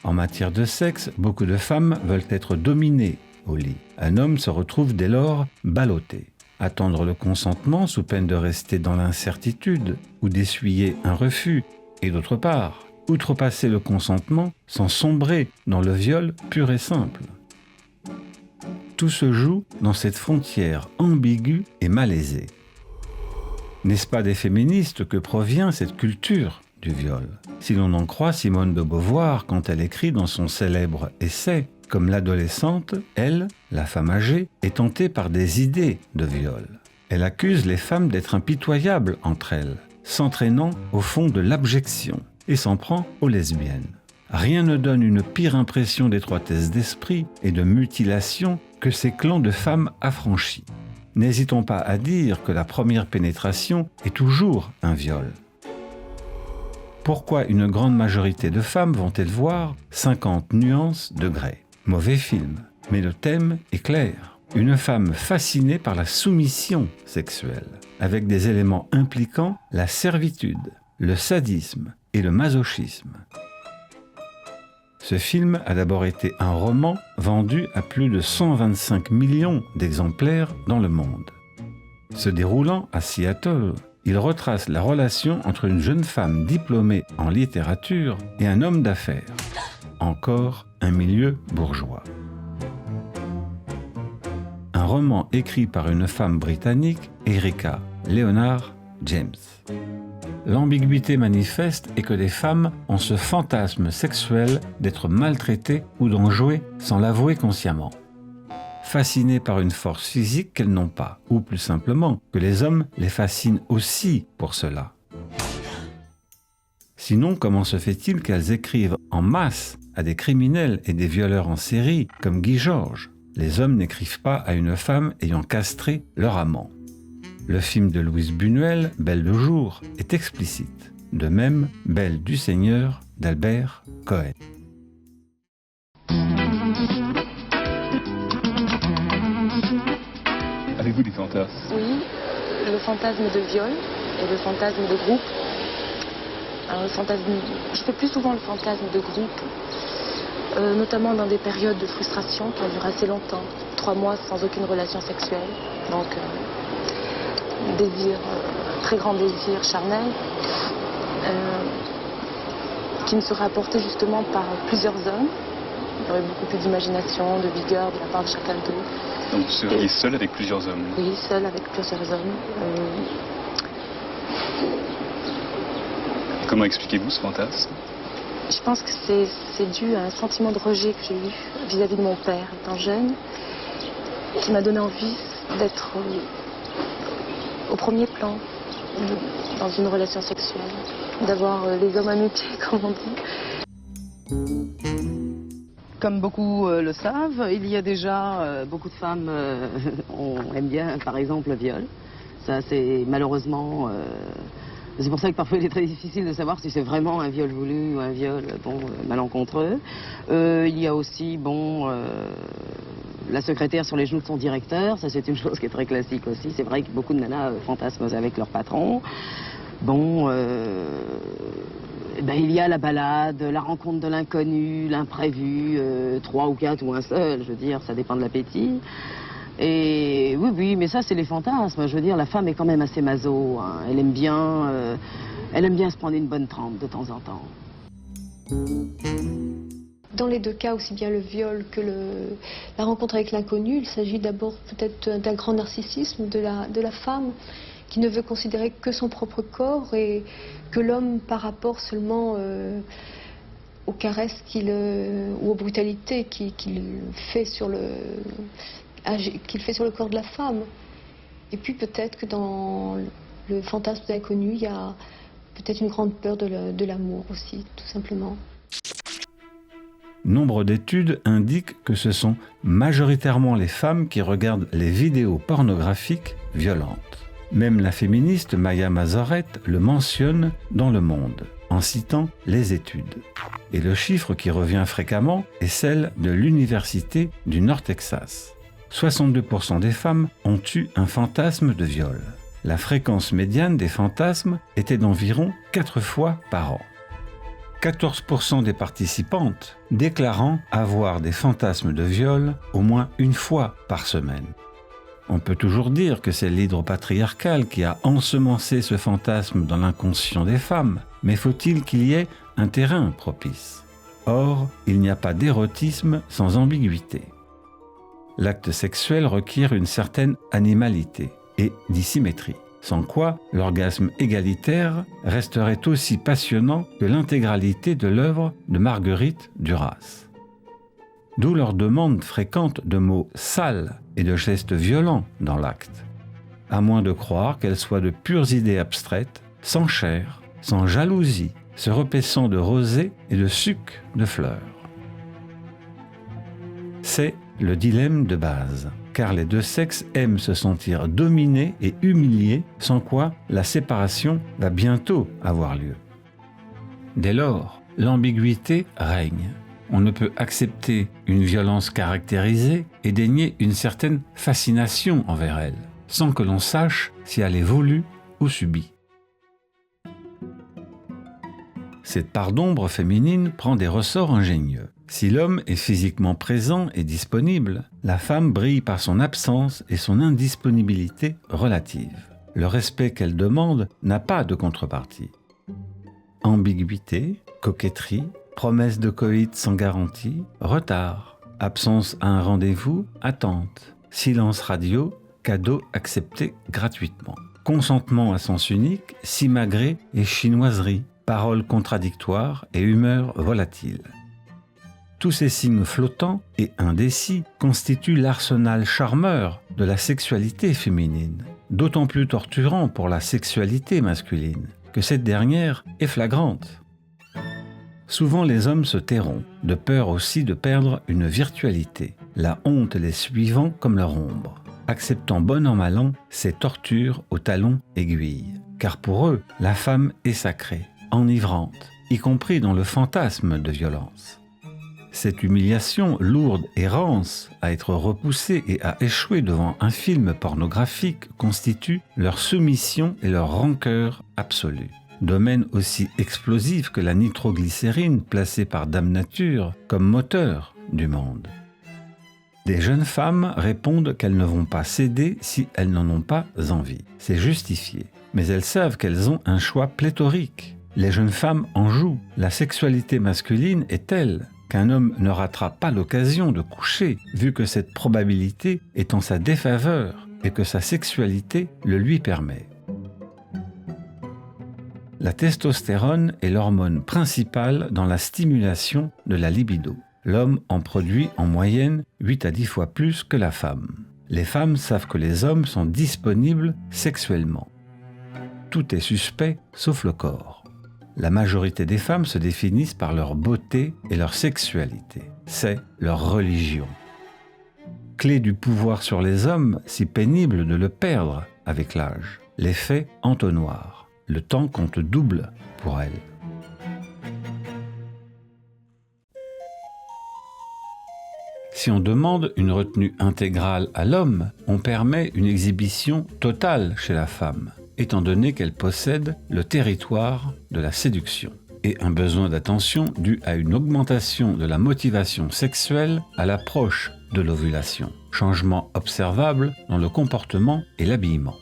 En matière de sexe, beaucoup de femmes veulent être dominées au lit. Un homme se retrouve dès lors ballotté. Attendre le consentement sous peine de rester dans l'incertitude ou d'essuyer un refus. Et d'autre part, outrepasser le consentement sans sombrer dans le viol pur et simple. Tout se joue dans cette frontière ambiguë et malaisée. N'est-ce pas des féministes que provient cette culture du viol? Si l'on en croit Simone de Beauvoir quand elle écrit dans son célèbre essai « Comme l'adolescente, elle, la femme âgée, est tentée par des idées de viol. Elle accuse les femmes d'être impitoyables entre elles, s'entraînant au fond de l'abjection, et s'en prend aux lesbiennes. Rien ne donne une pire impression d'étroitesse d'esprit et de mutilation que ces clans de femmes affranchies. N'hésitons pas à dire que la première pénétration est toujours un viol. Pourquoi une grande majorité de femmes vont-elles voir 50 nuances de Grey? Mauvais film, mais le thème est clair. Une femme fascinée par la soumission sexuelle, avec des éléments impliquant la servitude, le sadisme et le masochisme. Ce film a d'abord été un roman vendu à plus de 125 millions d'exemplaires dans le monde. Se déroulant à Seattle, il retrace la relation entre une jeune femme diplômée en littérature et un homme d'affaires, encore un milieu bourgeois. Un roman écrit par une femme britannique, Erika Leonard James. L'ambiguïté manifeste est que les femmes ont ce fantasme sexuel d'être maltraitées ou d'en jouer sans l'avouer consciemment. Fascinées par une force physique qu'elles n'ont pas, ou plus simplement, que les hommes les fascinent aussi pour cela. Sinon, comment se fait-il qu'elles écrivent en masse à des criminels et des violeurs en série comme Guy Georges? Les hommes n'écrivent pas à une femme ayant castré leur amant. Le film de Louise Buñuel, Belle de jour, est explicite. De même, Belle du Seigneur d'Albert Cohen. Avez-vous des fantasmes? Oui, le fantasme de viol et le fantasme de groupe. Alors, je fais plus souvent le fantasme de groupe, notamment dans des périodes de frustration qui ont duré assez longtemps. 3 mois sans aucune relation sexuelle. Donc, désir, très grand désir charnel, qui me serait apporté justement par plusieurs hommes. Il y aurait beaucoup plus d'imagination, de vigueur de la part de chacun d'eux. Donc vous seriez seule avec plusieurs hommes? Oui, seule avec plusieurs hommes. Comment expliquez-vous ce fantasme? Je pense que c'est dû à un sentiment de rejet que j'ai eu vis-à-vis de mon père étant jeune, qui m'a donné envie d'être au premier plan dans une relation sexuelle, d'avoir les hommes à mes pieds, comme on dit. Comme beaucoup le savent, il y a déjà beaucoup de femmes aiment bien, par exemple, le viol. Ça, c'est malheureusement... c'est pour ça que parfois il est très difficile de savoir si c'est vraiment un viol voulu ou un viol malencontreux. Il y a aussi, la secrétaire sur les genoux de son directeur. Ça, c'est une chose qui est très classique aussi. C'est vrai que beaucoup de nanas fantasment avec leur patron. Il y a la balade, la rencontre de l'inconnu, l'imprévu, 3 ou 4 ou un seul, je veux dire, ça dépend de l'appétit. Et oui, mais ça, c'est les fantasmes. Je veux dire, la femme est quand même assez maso, hein. Elle aime bien se prendre une bonne trempe de temps en temps. Dans les deux cas, aussi bien le viol que la rencontre avec l'inconnu, il s'agit d'abord peut-être d'un grand narcissisme de la femme qui ne veut considérer que son propre corps et que l'homme, par rapport seulement aux caresses ou aux brutalités qu'il fait sur le corps de la femme. Et puis peut-être que dans le fantasme de l'inconnu, il y a peut-être une grande peur de l'amour aussi, tout simplement. Nombre d'études indiquent que ce sont majoritairement les femmes qui regardent les vidéos pornographiques violentes. Même la féministe Maya Mazoret le mentionne dans Le Monde, en citant les études. Et le chiffre qui revient fréquemment est celle de l'Université du Nord-Texas. 62% des femmes ont eu un fantasme de viol. La fréquence médiane des fantasmes était d'environ 4 fois par an. 14% des participantes déclarant avoir des fantasmes de viol au moins une fois par semaine. On peut toujours dire que c'est l'hydre patriarcal qui a ensemencé ce fantasme dans l'inconscient des femmes, mais faut-il qu'il y ait un terrain propice? Or, il n'y a pas d'érotisme sans ambiguïté. L'acte sexuel requiert une certaine animalité et dissymétrie, sans quoi l'orgasme égalitaire resterait aussi passionnant que l'intégralité de l'œuvre de Marguerite Duras. D'où leur demande fréquente de mots sales et de gestes violents dans l'acte. à moins de croire qu'elles soient de pures idées abstraites, sans chair, sans jalousie, se repaissant de rosée et de suc de fleurs. C'est le dilemme de base, car les deux sexes aiment se sentir dominés et humiliés, sans quoi la séparation va bientôt avoir lieu. Dès lors, l'ambiguïté règne. On ne peut accepter une violence caractérisée et dénier une certaine fascination envers elle, sans que l'on sache si elle est voulue ou subie. Cette part d'ombre féminine prend des ressorts ingénieux. Si l'homme est physiquement présent et disponible, la femme brille par son absence et son indisponibilité relative. Le respect qu'elle demande n'a pas de contrepartie. Ambiguïté, coquetterie, promesse de coït sans garantie, retard, absence à un rendez-vous, attente, silence radio, cadeau accepté gratuitement, consentement à sens unique, simagrée et chinoiserie, paroles contradictoires et humeur volatile. Tous ces signes flottants et indécis constituent l'arsenal charmeur de la sexualité féminine, d'autant plus torturant pour la sexualité masculine, que cette dernière est flagrante. Souvent les hommes se tairont, de peur aussi de perdre une virtualité, la honte les suivant comme leur ombre, acceptant bon an mal an ces tortures au talon aiguille. Car pour eux, la femme est sacrée, enivrante, y compris dans le fantasme de violence. Cette humiliation lourde et rance à être repoussée et à échouer devant un film pornographique constitue leur soumission et leur rancœur absolue. Domaine aussi explosif que la nitroglycérine placée par Dame Nature comme moteur du monde. Des jeunes femmes répondent qu'elles ne vont pas céder si elles n'en ont pas envie. C'est justifié. Mais elles savent qu'elles ont un choix pléthorique. Les jeunes femmes en jouent. La sexualité masculine est telle qu'un homme ne ratera pas l'occasion de coucher, vu que cette probabilité est en sa défaveur et que sa sexualité le lui permet. La testostérone est l'hormone principale dans la stimulation de la libido. L'homme en produit en moyenne 8 à 10 fois plus que la femme. Les femmes savent que les hommes sont disponibles sexuellement. Tout est suspect sauf le corps. La majorité des femmes se définissent par leur beauté et leur sexualité. C'est leur religion. Clé du pouvoir sur les hommes, si pénible de le perdre avec l'âge. L'effet entonnoir. Le temps compte double pour elles. Si on demande une retenue intégrale à l'homme, on permet une exhibition totale chez la femme, étant donné qu'elle possède le territoire de la séduction, et un besoin d'attention dû à une augmentation de la motivation sexuelle à l'approche de l'ovulation, changement observable dans le comportement et l'habillement.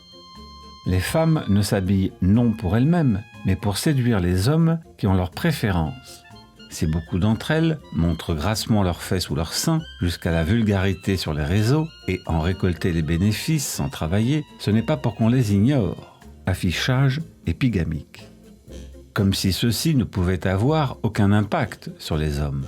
Les femmes ne s'habillent non pour elles-mêmes, mais pour séduire les hommes qui ont leurs préférences. Si beaucoup d'entre elles montrent grassement leurs fesses ou leurs seins jusqu'à la vulgarité sur les réseaux et en récolter les bénéfices sans travailler, ce n'est pas pour qu'on les ignore. Affichage épigamique. Comme si ceux-ci ne pouvaient avoir aucun impact sur les hommes.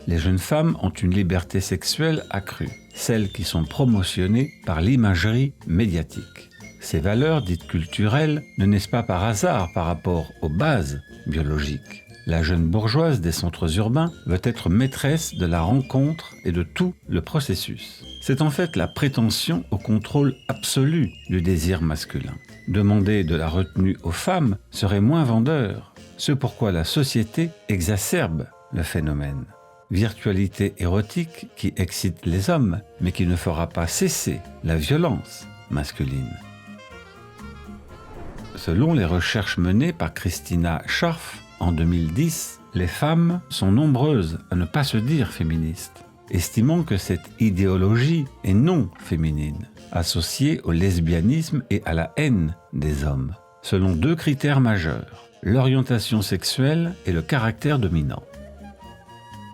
Les jeunes femmes ont une liberté sexuelle accrue, celles qui sont promotionnées par l'imagerie médiatique. Ces valeurs dites culturelles ne naissent pas par hasard par rapport aux bases biologiques. La jeune bourgeoise des centres urbains veut être maîtresse de la rencontre et de tout le processus. C'est en fait la prétention au contrôle absolu du désir masculin. Demander de la retenue aux femmes serait moins vendeur, ce pourquoi la société exacerbe le phénomène. Virtualité érotique qui excite les hommes, mais qui ne fera pas cesser la violence masculine. Selon les recherches menées par Christina Scharf, en 2010, les femmes sont nombreuses à ne pas se dire féministes, estimant que cette idéologie est non féminine, associée au lesbianisme et à la haine des hommes, selon deux critères majeurs, l'orientation sexuelle et le caractère dominant.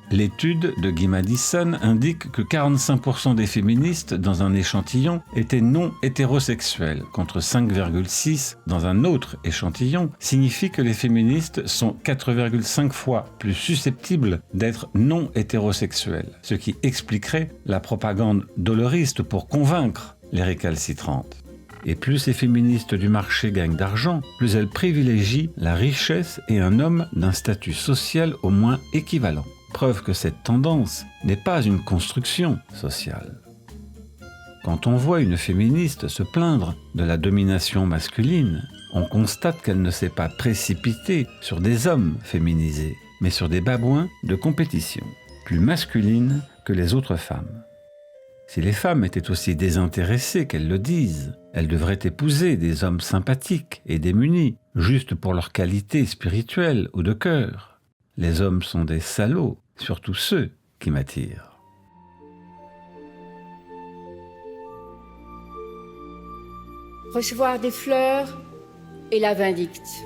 L'étude de Guy Madison indique que 45% des féministes dans un échantillon étaient non hétérosexuels, contre 5,6% dans un autre échantillon, signifie que les féministes sont 4,5 fois plus susceptibles d'être non hétérosexuels, ce qui expliquerait la propagande doloriste pour convaincre les récalcitrantes. Et plus ces féministes du marché gagnent d'argent, plus elles privilégient la richesse et un homme d'un statut social au moins équivalent. Preuve que cette tendance n'est pas une construction sociale. Quand on voit une féministe se plaindre de la domination masculine, on constate qu'elle ne s'est pas précipitée sur des hommes féminisés, mais sur des babouins de compétition, plus masculines que les autres femmes. Si les femmes étaient aussi désintéressées qu'elles le disent, elles devraient épouser des hommes sympathiques et démunis, juste pour leur qualité spirituelle ou de cœur. Les hommes sont des salauds, surtout ceux qui m'attirent. Recevoir des fleurs est la vindicte.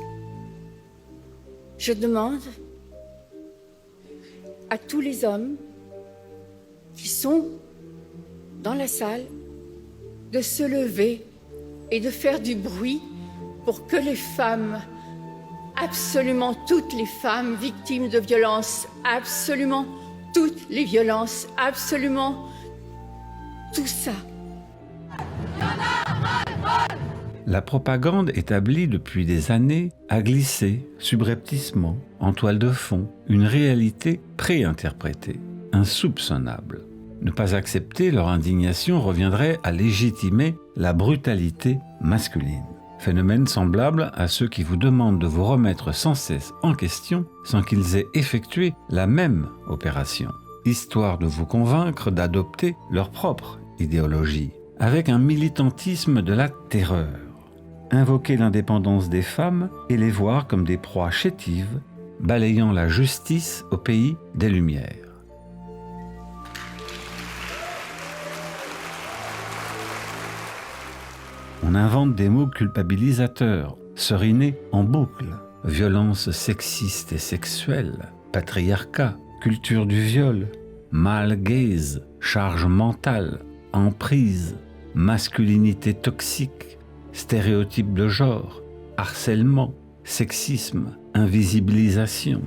Je demande à tous les hommes qui sont dans la salle de se lever et de faire du bruit pour que les femmes, absolument toutes les femmes victimes de violences, absolument toutes les violences, absolument tout ça. La propagande établie depuis des années a glissé, subrepticement, en toile de fond, une réalité préinterprétée, insoupçonnable. Ne pas accepter leur indignation reviendrait à légitimer la brutalité masculine. Phénomène semblable à ceux qui vous demandent de vous remettre sans cesse en question sans qu'ils aient effectué la même opération, histoire de vous convaincre d'adopter leur propre idéologie, avec un militantisme de la terreur. Invoquer l'indépendance des femmes et les voir comme des proies chétives, balayant la justice au pays des Lumières. On invente des mots culpabilisateurs, serinés en boucle, violence sexiste et sexuelle, patriarcat, culture du viol, male gaze, charge mentale, emprise, masculinité toxique, stéréotypes de genre, harcèlement, sexisme, invisibilisation.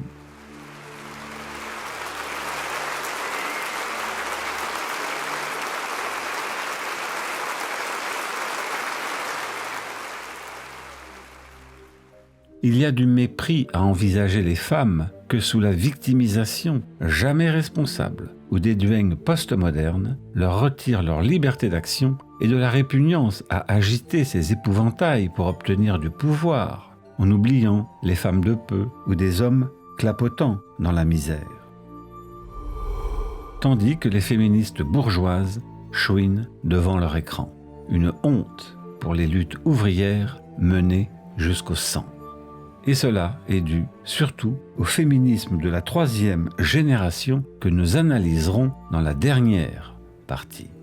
Il y a du mépris à envisager les femmes que sous la victimisation jamais responsable ou des duègnes postmodernes leur retirent leur liberté d'action et de la répugnance à agiter ces épouvantails pour obtenir du pouvoir, en oubliant les femmes de peu ou des hommes clapotant dans la misère. Tandis que les féministes bourgeoises chouinent devant leur écran. Une honte pour les luttes ouvrières menées jusqu'au sang. Et cela est dû surtout au féminisme de la troisième génération que nous analyserons dans la dernière partie.